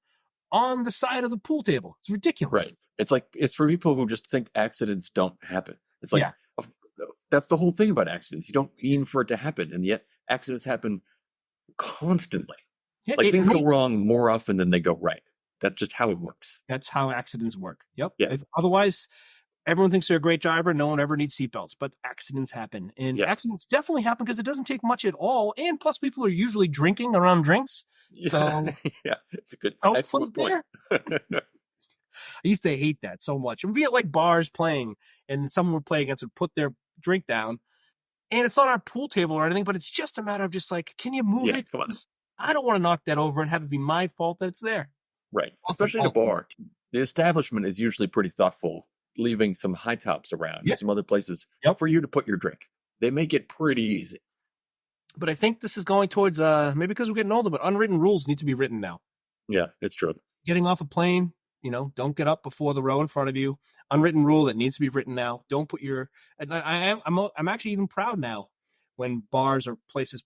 C: on the side of the pool table. It's ridiculous.
B: Right. It's like, it's for people who just think accidents don't happen. It's like,
C: Yeah.
B: that's the whole thing about accidents. You don't mean for it to happen, and yet accidents happen constantly.
C: Yeah,
B: Like, things go wrong more often than they go right. That's just how it works.
C: That's how accidents work. Yep.
B: Yeah.
C: Otherwise, everyone thinks they're a great driver. No one ever needs seatbelts, but accidents happen. And accidents definitely happen because it doesn't take much at all. And plus, people are usually drinking around drinks.
B: Yeah.
C: So
B: yeah, it's a good,
C: don't
B: excellent
C: put it
B: point.
C: I used to hate that so much. It would be at like bars playing, and someone would play against would put their drink down. And it's not our pool table or anything, but it's just a matter of just like, can you move it?
B: Come on.
C: I don't want to knock that over and have it be my fault that it's there.
B: Right. Especially in a bar. The establishment is usually pretty thoughtful, leaving some high tops around and some other places for you to put your drink. They make it pretty easy.
C: But I think this is going towards, maybe because we're getting older, but unwritten rules need to be written now.
B: Yeah, it's true.
C: Getting off a plane, don't get up before the row in front of you. Unwritten rule that needs to be written now. Don't put your, and I'm actually even proud now when bars or places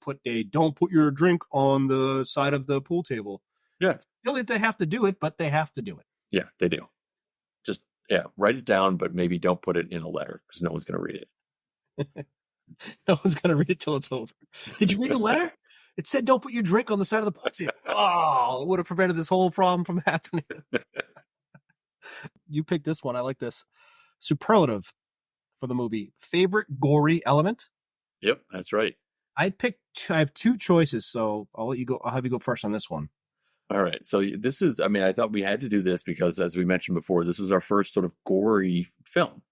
C: don't put your drink on the side of the pool table.
B: Yeah.
C: Still, they have to do it, but they have to do it.
B: Yeah, they do. Just, write it down, but maybe don't put it in a letter because no one's going to read it.
C: No one's going to read it till it's over. Did you read the letter? It said don't put your drink on the side of the pool table. Oh, it would have prevented this whole problem from happening. You picked this one. I like this. Superlative for the movie. Favorite gory element?
B: Yep, that's right.
C: I have two choices, so I'll let you go. I'll have you go first on this one.
B: All right. So this is, I thought we had to do this because, as we mentioned before, this was our first sort of gory film.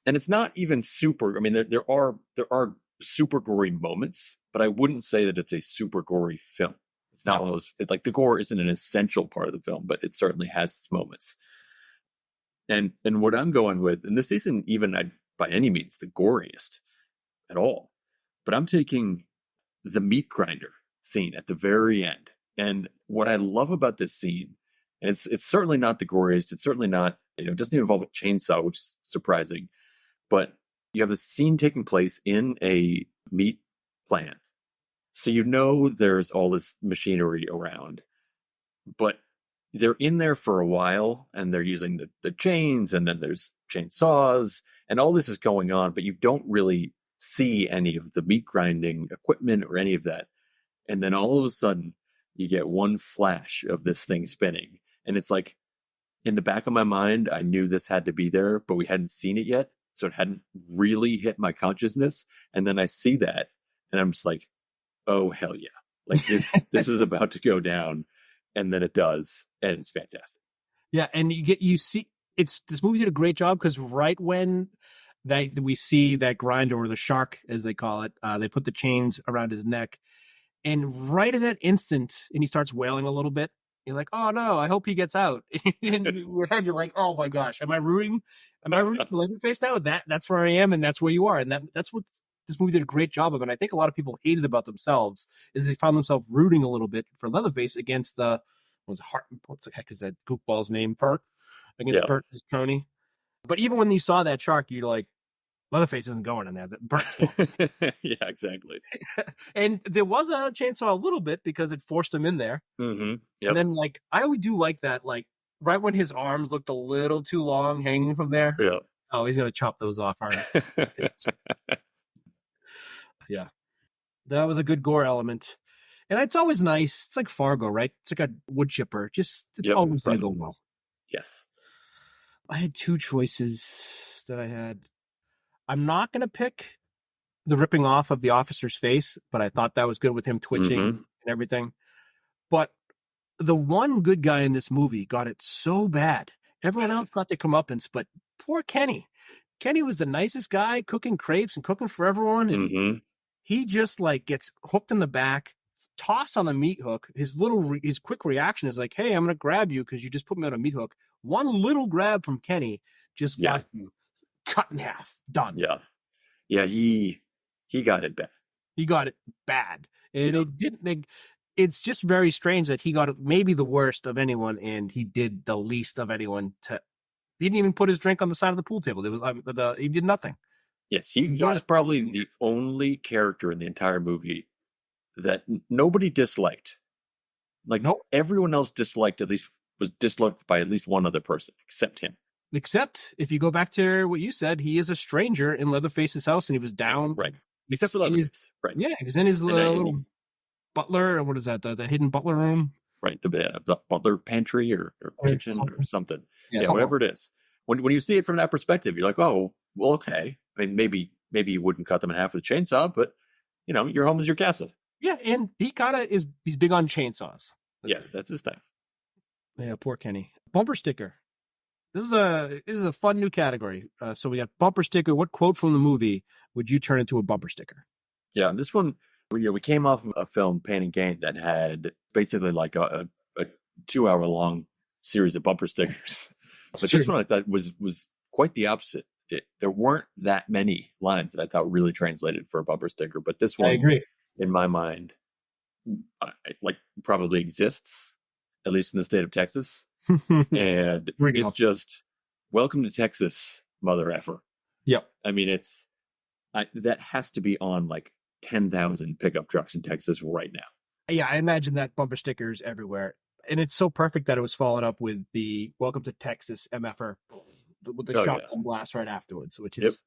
B: And it's not even super, there are super gory moments, but I wouldn't say that it's a super gory film. It's not one of those, like, the gore isn't an essential part of the film, but it certainly has its moments. And what I'm going with, and this isn't even by any means the goriest at all, but I'm taking the meat grinder scene at the very end. And what I love about this scene, and it's certainly not the goriest, it's certainly not, it doesn't even involve a chainsaw, which is surprising, but you have a scene taking place in a meat plant. So there's all this machinery around, but they're in there for a while and they're using the chains, and then there's chainsaws, and all this is going on, but you don't really see any of the meat grinding equipment or any of that. And then all of a sudden you get one flash of this thing spinning, and it's like, in the back of my mind, I knew this had to be there, but we hadn't seen it yet. So it hadn't really hit my consciousness. And then I see that and I'm just like, oh, hell yeah. Like, this is about to go down. And then it does. And it's fantastic.
C: Yeah. And you see, this movie did a great job because right when we see that grinder, or the shark, as they call it, they put the chains around his neck. And right at that instant, and he starts wailing a little bit. You're like, oh no, I hope he gets out. And in your head, you're like, oh my gosh, am I rooting for Leatherface now? That's where I am, and that's where you are. And that's what this movie did a great job of. And I think a lot of people hated about themselves is they found themselves rooting a little bit for Leatherface against what the heck is that goofball's name? Perk. Against Perk, his crony. But even when you saw that shark, you're like, Leatherface isn't going in there.
B: Yeah, exactly.
C: And there was a chainsaw a little bit because it forced him in there.
B: Mm-hmm. Yep.
C: And then, I always do like that, right when his arms looked a little too long hanging from there.
B: Yeah.
C: Oh, he's going to chop those off, aren't he? Yeah. That was a good gore element. And it's always nice. It's like Fargo, right? It's like a wood chipper. It's always going to go well.
B: Yes.
C: I had two choices that I had. I'm not going to pick the ripping off of the officer's face, but I thought that was good with him twitching and everything. But the one good guy in this movie got it so bad. Everyone else got their comeuppance, but poor Kenny. Kenny was the nicest guy, cooking crepes and cooking for everyone. And he just gets hooked in the back, tossed on a meat hook. His quick reaction is like, hey, I'm going to grab you because you just put me on a meat hook. One little grab from Kenny just got you cut in half. Done.
B: Yeah. Yeah, he got it bad.
C: He got it bad. And it didn't. It's just very strange that he got it maybe the worst of anyone, and he did the least of anyone. He didn't even put his drink on the side of the pool table. It was he did nothing.
B: Yes, he was probably the only character in the entire movie that nobody disliked. Everyone else was disliked by at least one other person except him.
C: Except if you go back to what you said, he is a stranger in Leatherface's house, and he was down.
B: Right. Except for Leatherface. Right.
C: Yeah, he was in his
B: And,
C: little butler, or what is that? The hidden butler room.
B: Right. The butler pantry or kitchen or something. Yeah, whatever it is. When you see it from that perspective, you're like, oh, well, okay. I mean, maybe you wouldn't cut them in half with a chainsaw, but your home is your castle.
C: Yeah, and he kind of he's big on chainsaws.
B: That's his thing.
C: Yeah, poor Kenny. Bumper sticker. This is a fun new category. So we got bumper sticker. What quote from the movie would you turn into a bumper sticker?
B: Yeah, and this one, we came off of a film, Pain and Gain, that had basically like a 2-hour long series of bumper stickers. But this one I thought was quite the opposite. There weren't that many lines that I thought really translated for a bumper sticker, but this one,
C: I agree.
B: In my mind, probably exists, at least in the state of Texas. And it's just, welcome to Texas, mother effer.
C: Yep.
B: I mean, that has to be on like 10,000 pickup trucks in Texas right now.
C: Yeah, I imagine that bumper stickers everywhere. And it's so perfect that it was followed up with the welcome to Texas MFR with the shotgun blast right afterwards, which is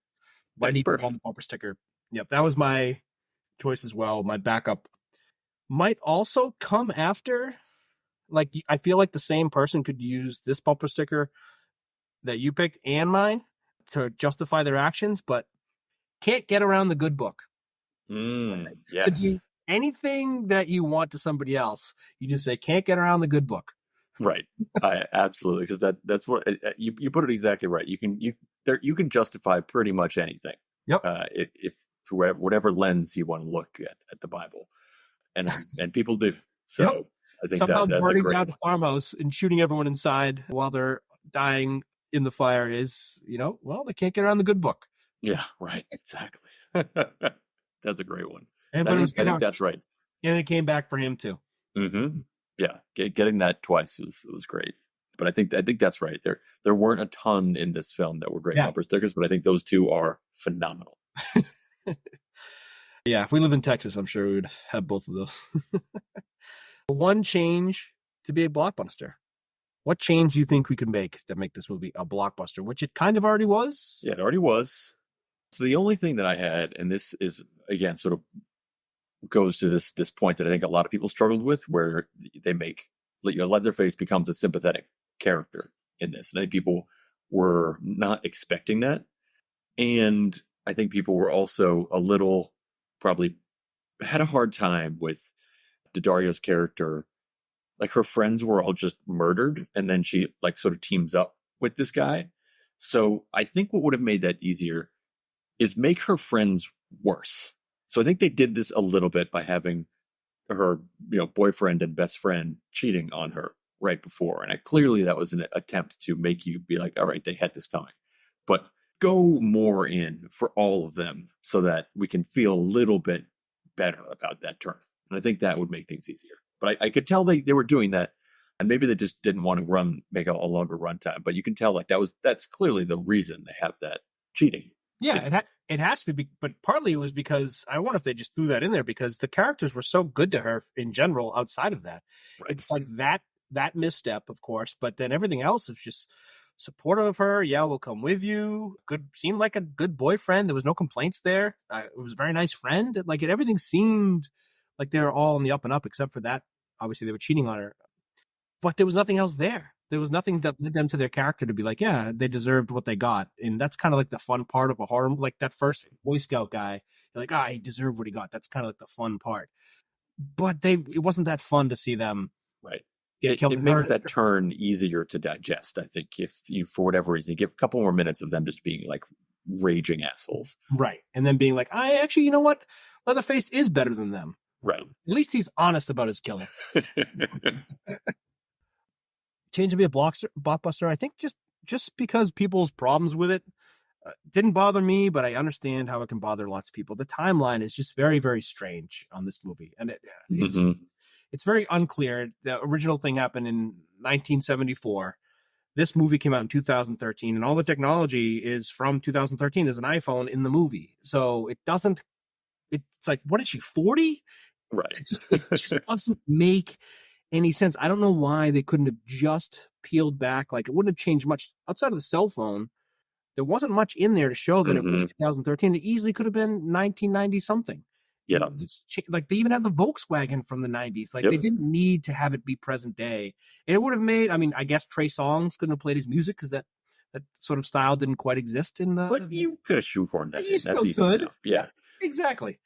C: I need one bumper sticker. Yep, that was my choice as well. My backup might also come after. Like, I feel like the same person could use this bumper sticker that you picked and mine to justify their actions, but can't get around the good book.
B: Yes.
C: To do anything that you want to somebody else, you just say, can't get around the good book.
B: Right. Absolutely. Because that's what you put it exactly right. You can justify pretty much anything.
C: Yep.
B: If through whatever lens you want to look at the Bible, and people do. So yep. I think
C: somehow
B: that's
C: burning
B: a great
C: down the farmhouse and shooting everyone inside while they're dying in the fire is, well, they can't get around the good book.
B: Yeah. Right. Exactly. That's a great one.
C: And
B: I think that's right.
C: And it came back for him too.
B: Mm-hmm. Yeah, getting that twice was great. But I think that's right. There weren't a ton in this film that were great bumper stickers, but I think those two are phenomenal.
C: Yeah, if we live in Texas, I'm sure we would have both of those. One change to be a blockbuster. What change do you think we could make that make this movie a blockbuster? Which it kind of already was.
B: Yeah, it already was. So the only thing that I had, and this is again sort of goes to this point that I think a lot of people struggled with, where they make Leatherface becomes a sympathetic character in this. And I think people were not expecting that. And I think people were also a little probably had a hard time with Daddario's character. Like, her friends were all just murdered, and then she like sort of teams up with this guy. So I think what would have made that easier is make her friends worse. So I think they did this a little bit by having her, boyfriend and best friend cheating on her right before. And clearly that was an attempt to make you be like, all right, they had this coming. But go more in for all of them so that we can feel a little bit better about that turn. And I think that would make things easier. But I could tell they were doing that. And maybe they just didn't want to make a longer runtime. But you can tell like that's clearly the reason they have that cheating.
C: Yeah, it has to be, but partly it was because I wonder if they just threw that in there because the characters were so good to her in general outside of that. Right. It's like that misstep, of course, but then everything else is just supportive of her. Yeah, we'll come with you. Seemed like a good boyfriend. There was no complaints there. It was a very nice friend. Like everything seemed like they were all on the up and up, except for that. Obviously, they were cheating on her, but there was nothing else there. There was nothing that led them to their character to be like, yeah, they deserved what they got. And that's kind of like the fun part of a horror, like that first Boy Scout guy. You're like, he deserved what he got. That's kind of like the fun part. But it wasn't that fun to see them.
B: Right.
C: Get killed.
B: It makes that turn easier to digest, I think, if you, for whatever reason, you give a couple more minutes of them just being like raging assholes.
C: Right. And then being like, you know what? Leatherface is better than them.
B: Right.
C: At least he's honest about his killing. Change to be a blockbuster. I think just because people's problems with it didn't bother me, but I understand how it can bother lots of people. The timeline is just very, very strange on this movie, and it's very unclear. The original thing happened in 1974. This movie came out in 2013, and all the technology is from 2013. There's an iPhone in the movie, so it doesn't. It's like, what is she, 40?
B: Right.
C: It just doesn't make any sense. I don't know why they couldn't have just peeled back, like it wouldn't have changed much outside of the cell phone. There wasn't much in there to show that it was 2013. It easily could have been 1990 something.
B: Yeah.
C: Like they even had the Volkswagen from the 90s. Like they didn't need to have it be present day. And it would have made, I mean, I guess Trey Songz couldn't have played his music because that sort of style didn't quite exist in the.
B: But you could have shoehorned that.
C: You still could.
B: Yeah.
C: Exactly.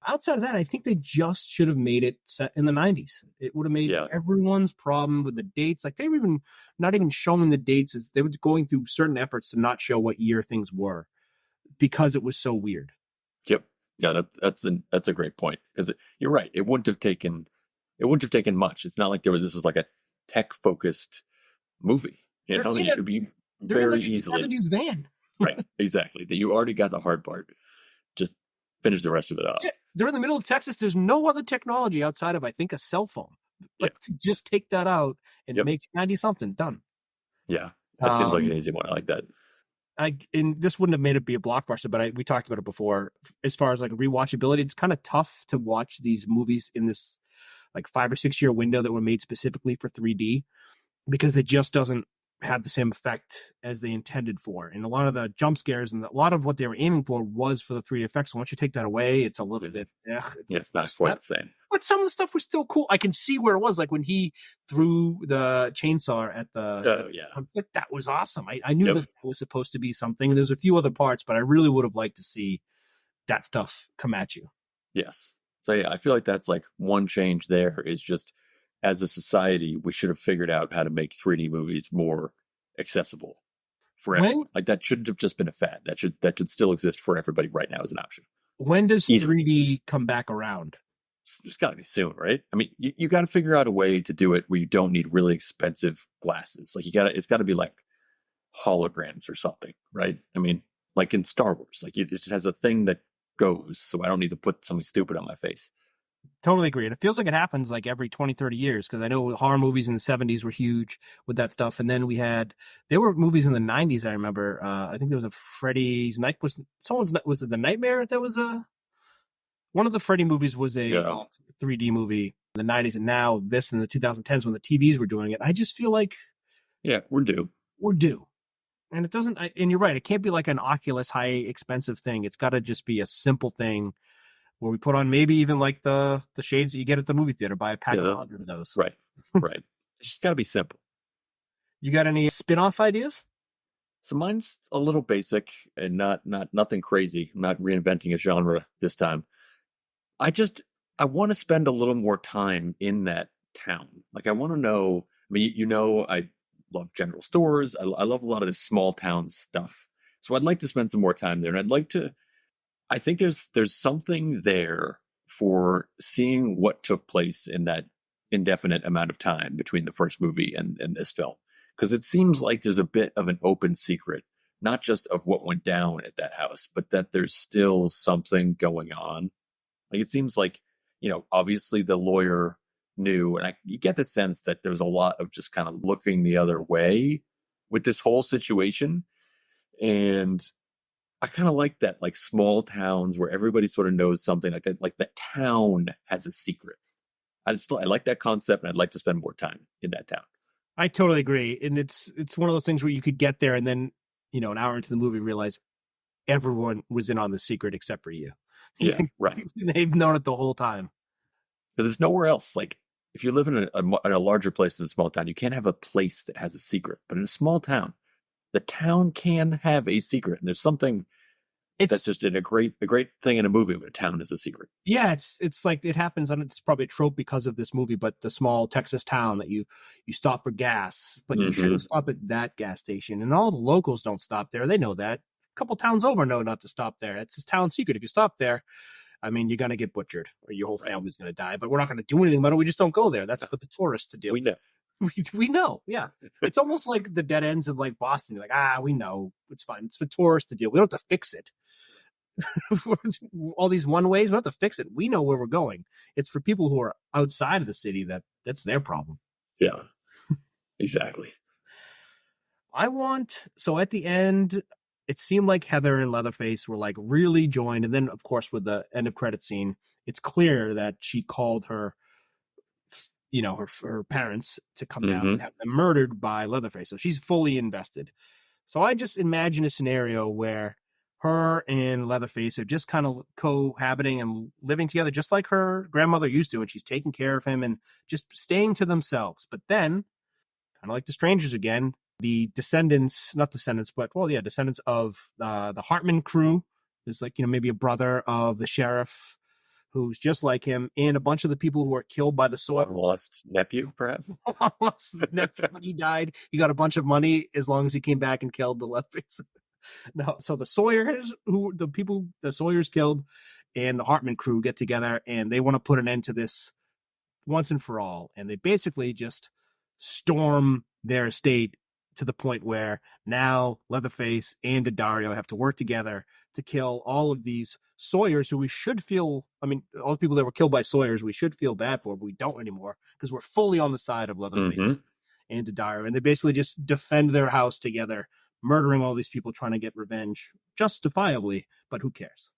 C: Outside of that, I think they just should have made it set in the 90s. It would have made everyone's problem with the dates. Like they were not even showing the dates. As they were going through certain efforts to not show what year things were because it was so weird.
B: Yep. Yeah, that's a great point, because you're right. It wouldn't have taken much. It's not like this was like a tech focused movie. You know, it would be very easily
C: 70s van.
B: Right. Exactly. That you already got the hard part. Just finish the rest of it off.
C: Yeah, they're in the middle of Texas. There's no other technology outside of, I think, a cell phone. Like to just take that out and make 90 something done.
B: Yeah, that seems like an easy one. I like that.
C: And this wouldn't have made it be a blockbuster, but we talked about it before. As far as like rewatchability, it's kind of tough to watch these movies in this like 5 or 6 year window that were made specifically for 3D, because it just doesn't have the same effect as they intended for. And a lot of the jump scares and a lot of what they were aiming for was for the 3D effects. So once you take that away, it's a little bit.
B: It's not quite the same.
C: But some of the stuff was still cool. I can see where it was, like when he threw the chainsaw at the. Like, that was awesome. I knew that was supposed to be something. And there's a few other parts, but I really would have liked to see that stuff come at you.
B: Yes. So yeah, I feel like that's like one change there is just, as a society, we should have figured out how to make 3D movies more accessible for everyone. Like that shouldn't have just been a fad. That should still exist for everybody right now as an option.
C: When does 3D come back around?
B: It's got to be soon, right? I mean, you got to figure out a way to do it where you don't need really expensive glasses. Like it's got to be like holograms or something, right? I mean, like in Star Wars, like it just has a thing that goes, so I don't need to put something stupid on my face.
C: Totally agree. And it feels like it happens like every 20, 30 years, because I know horror movies in the 70s were huge with that stuff. And then there were movies in the 90s, I remember. I think there was a Freddy's Night. Was it The Nightmare? That was one of the Freddy movies was a 3D movie in the 90s. And now this in the 2010s when the TVs were doing it. I just feel like.
B: Yeah, we're due.
C: And it doesn't, and you're right. It can't be like an Oculus high expensive thing. It's got to just be a simple thing where we put on maybe even like the shades that you get at the movie theater, buy a pack of 100 of those.
B: Right. It's just got to be simple.
C: You got any spin-off ideas?
B: So mine's a little basic and nothing crazy. I'm not reinventing a genre this time. I want to spend a little more time in that town. Like I want to know, I mean, I love general stores. I love a lot of this small town stuff. So I'd like to spend some more time there. And I think there's something there for seeing what took place in that indefinite amount of time between the first movie and this film. Because it seems like there's a bit of an open secret, not just of what went down at that house, but that there's still something going on. Like it seems like, obviously the lawyer knew, and you get the sense that there's a lot of just kind of looking the other way with this whole situation. And I kind of like that, like small towns where everybody sort of knows something like that. Like the town has a secret. I like that concept, and I'd like to spend more time in that town.
C: I totally agree. And it's one of those things where you could get there and then, an hour into the movie, realize everyone was in on the secret except for you.
B: Yeah, right.
C: They've known it the whole time.
B: Because there's nowhere else. Like if you live in a larger place than a small town, you can't have a place that has a secret. But in a small town, the town can have a secret. And there's something that's just a great thing in a movie when a town is a secret.
C: Yeah, it's like it happens, and it's probably a trope because of this movie, but the small Texas town that you stop for gas, but you shouldn't stop at that gas station. And all the locals don't stop there. They know that. A couple towns over know not to stop there. It's this town secret. If you stop there, I mean, you're going to get butchered or your whole family's going to die, but we're not going to do anything about it. We just don't go there. That's what the tourists to do.
B: We know.
C: We know, yeah. It's almost like the dead ends of like Boston. You're like, we know. It's fine. It's for tourists to deal. We don't have to fix it. All these one ways, we don't have to fix it. We know where we're going. It's for people who are outside of the city that's their problem.
B: Yeah, exactly.
C: So at the end, it seemed like Heather and Leatherface were like really joined. And then, of course, with the end of credit scene, it's clear that she called her, her parents to come down
B: Mhm.
C: to have them murdered by Leatherface. So she's fully invested. So I just imagine a scenario where her and Leatherface are just kind of cohabiting and living together, just like her grandmother used to, and she's taking care of him and just staying to themselves. But then, kind of like the strangers again, the descendants of the Hartman crew is like, maybe a brother of the sheriff who's just like him, and a bunch of the people who are killed by the Sawyer.
B: Lost nephew, perhaps.
C: When he died, he got a bunch of money as long as he came back and killed the Leatherface. No, so the Sawyers killed, and the Hartman crew get together, and they want to put an end to this once and for all. And they basically just storm their estate to the point where now Leatherface and Daddario have to work together to kill all of these Sawyers who we should feel, all the people that were killed by Sawyers, we should feel bad for, but we don't anymore because we're fully on the side of Leatherface and Daddario. And they basically just defend their house together, murdering all these people, trying to get revenge justifiably, but who cares?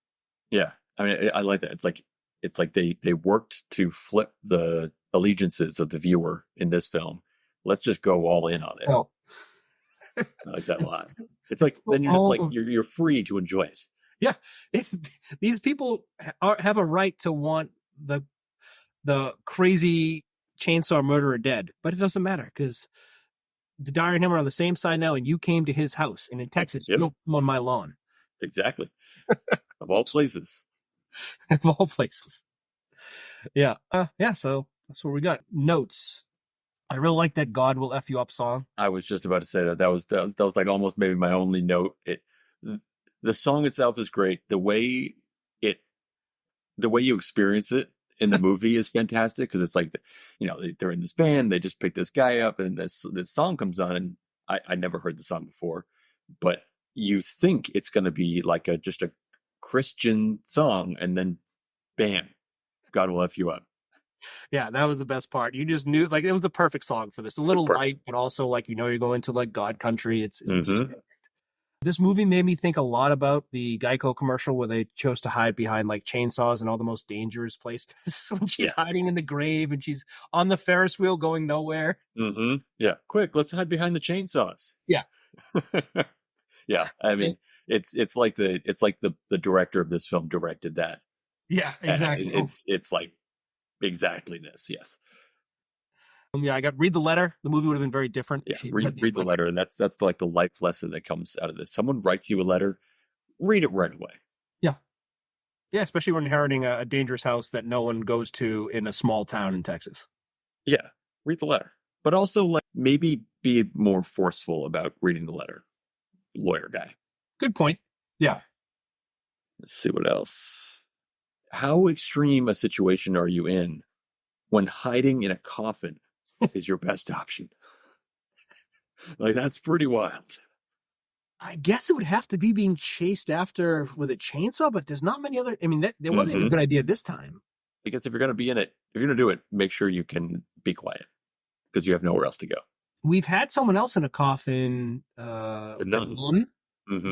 B: Yeah. I like that. It's like they worked to flip the allegiances of the viewer in this film. Let's just go all in on it.
C: Oh.
B: I like that a lot. It's like, then you're just like, you're free to enjoy it.
C: Yeah. These people have a right to want the crazy chainsaw murderer dead, but it doesn't matter because Daddario and him are on the same side now, and you came to his house, and in Texas, you don't come on my lawn.
B: Exactly. Of all places.
C: Of all places. Yeah. So that's what we got. Notes. I really like that "God Will F You Up" song.
B: I was just about to say that was like almost maybe my only note. The song itself is great. The way you experience it in the movie is fantastic because it's like, they're in this band, they just pick this guy up, and this song comes on, and I never heard the song before, but you think it's going to be like just a Christian song, and then bam, God Will F You Up.
C: Yeah, that was the best part. You just knew, like, it was the perfect song for this. A little light, but also like, you're going to like God country. It's just perfect. This movie made me think a lot about the Geico commercial where they chose to hide behind like chainsaws and all the most dangerous places when she's hiding in the grave and she's on the Ferris wheel going nowhere.
B: Yeah, quick, let's hide behind the chainsaws.
C: Yeah.
B: Yeah, it's like the director of this film directed that.
C: Yeah, exactly.
B: It's like exactly this. Yes.
C: I got Read the Letter. The movie would have been very different.
B: Yeah, read the letter, and that's like the life lesson that comes out of this. Someone writes you a letter, read it right away.
C: Yeah, especially when inheriting a dangerous house that no one goes to in a small town in Texas.
B: Yeah, read the letter, but also like maybe be more forceful about reading the letter. Lawyer guy.
C: Good point. Yeah.
B: Let's see what else. How extreme a situation are you in when hiding in a coffin is your best option? Like, that's pretty wild.
C: I guess it would have to be being chased after with a chainsaw, but there's not many other. There wasn't a good idea this time.
B: Because if you're going to be in it, if you're going to do it, make sure you can be quiet because you have nowhere else to go.
C: We've had someone else in a coffin.
B: The nun.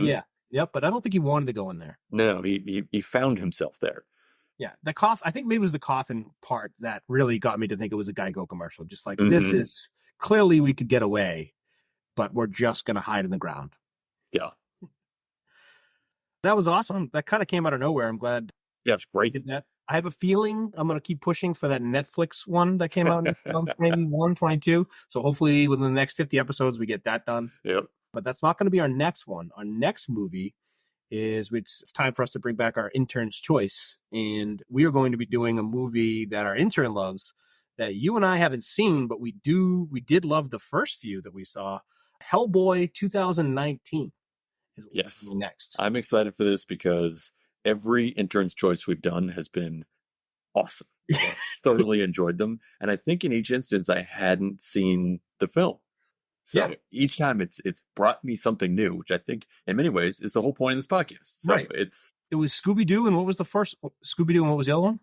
C: Yeah. Yep. But I don't think he wanted to go in there.
B: No, he found himself there.
C: Yeah. The coffin, I think maybe it was the coffin part that really got me to think it was a Geico commercial. Just like, this is clearly we could get away, but we're just going to hide in the ground.
B: Yeah.
C: That was awesome. That kind of came out of nowhere. I'm glad.
B: Yeah, it's great.
C: Did that. I have a feeling I'm going to keep pushing for that Netflix one that came out in 2021, 22. So hopefully within the next 50 episodes, we get that done.
B: Yep.
C: But that's not going to be our next one. Our next movie is, it's time for us to bring back our intern's choice. And we are going to be doing a movie that our intern loves that you and I haven't seen, but we did love the first few that we saw. Hellboy 2019.
B: Yes.
C: Next.
B: I'm excited for this because every intern's choice we've done has been awesome. I thoroughly enjoyed them. And I think in each instance, I hadn't seen the film. So each time it's brought me something new, which I think in many ways is the whole point of this podcast. So
C: right. It was Scooby-Doo. And what was the first Scooby-Doo and what was the other one?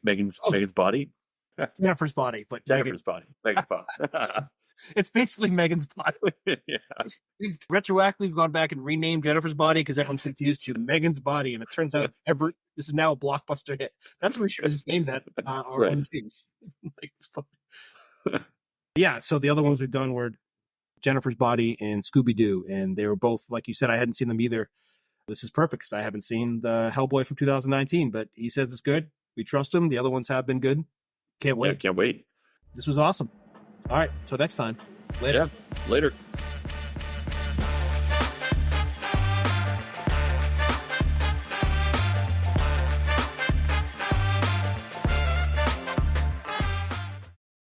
B: Megan's body.
C: Jennifer's body. But
B: Jennifer's body. Megan's body.
C: It's basically Megan's body.
B: Yeah.
C: We've retroactively gone back and renamed Jennifer's body because everyone's confused to Megan's body, and it turns out this is now a blockbuster hit. That's what we should have just named that our own thing. Yeah, so the other ones we've done were Jennifer's Body and Scooby-Doo, and they were both, like you said, I hadn't seen them either. This is perfect because I haven't seen the Hellboy from 2019, but he says it's good. We trust him. The other ones have been good. Can't wait.
B: Yeah, can't wait.
C: This was awesome. All right, so next time. Later.
B: Yeah, later.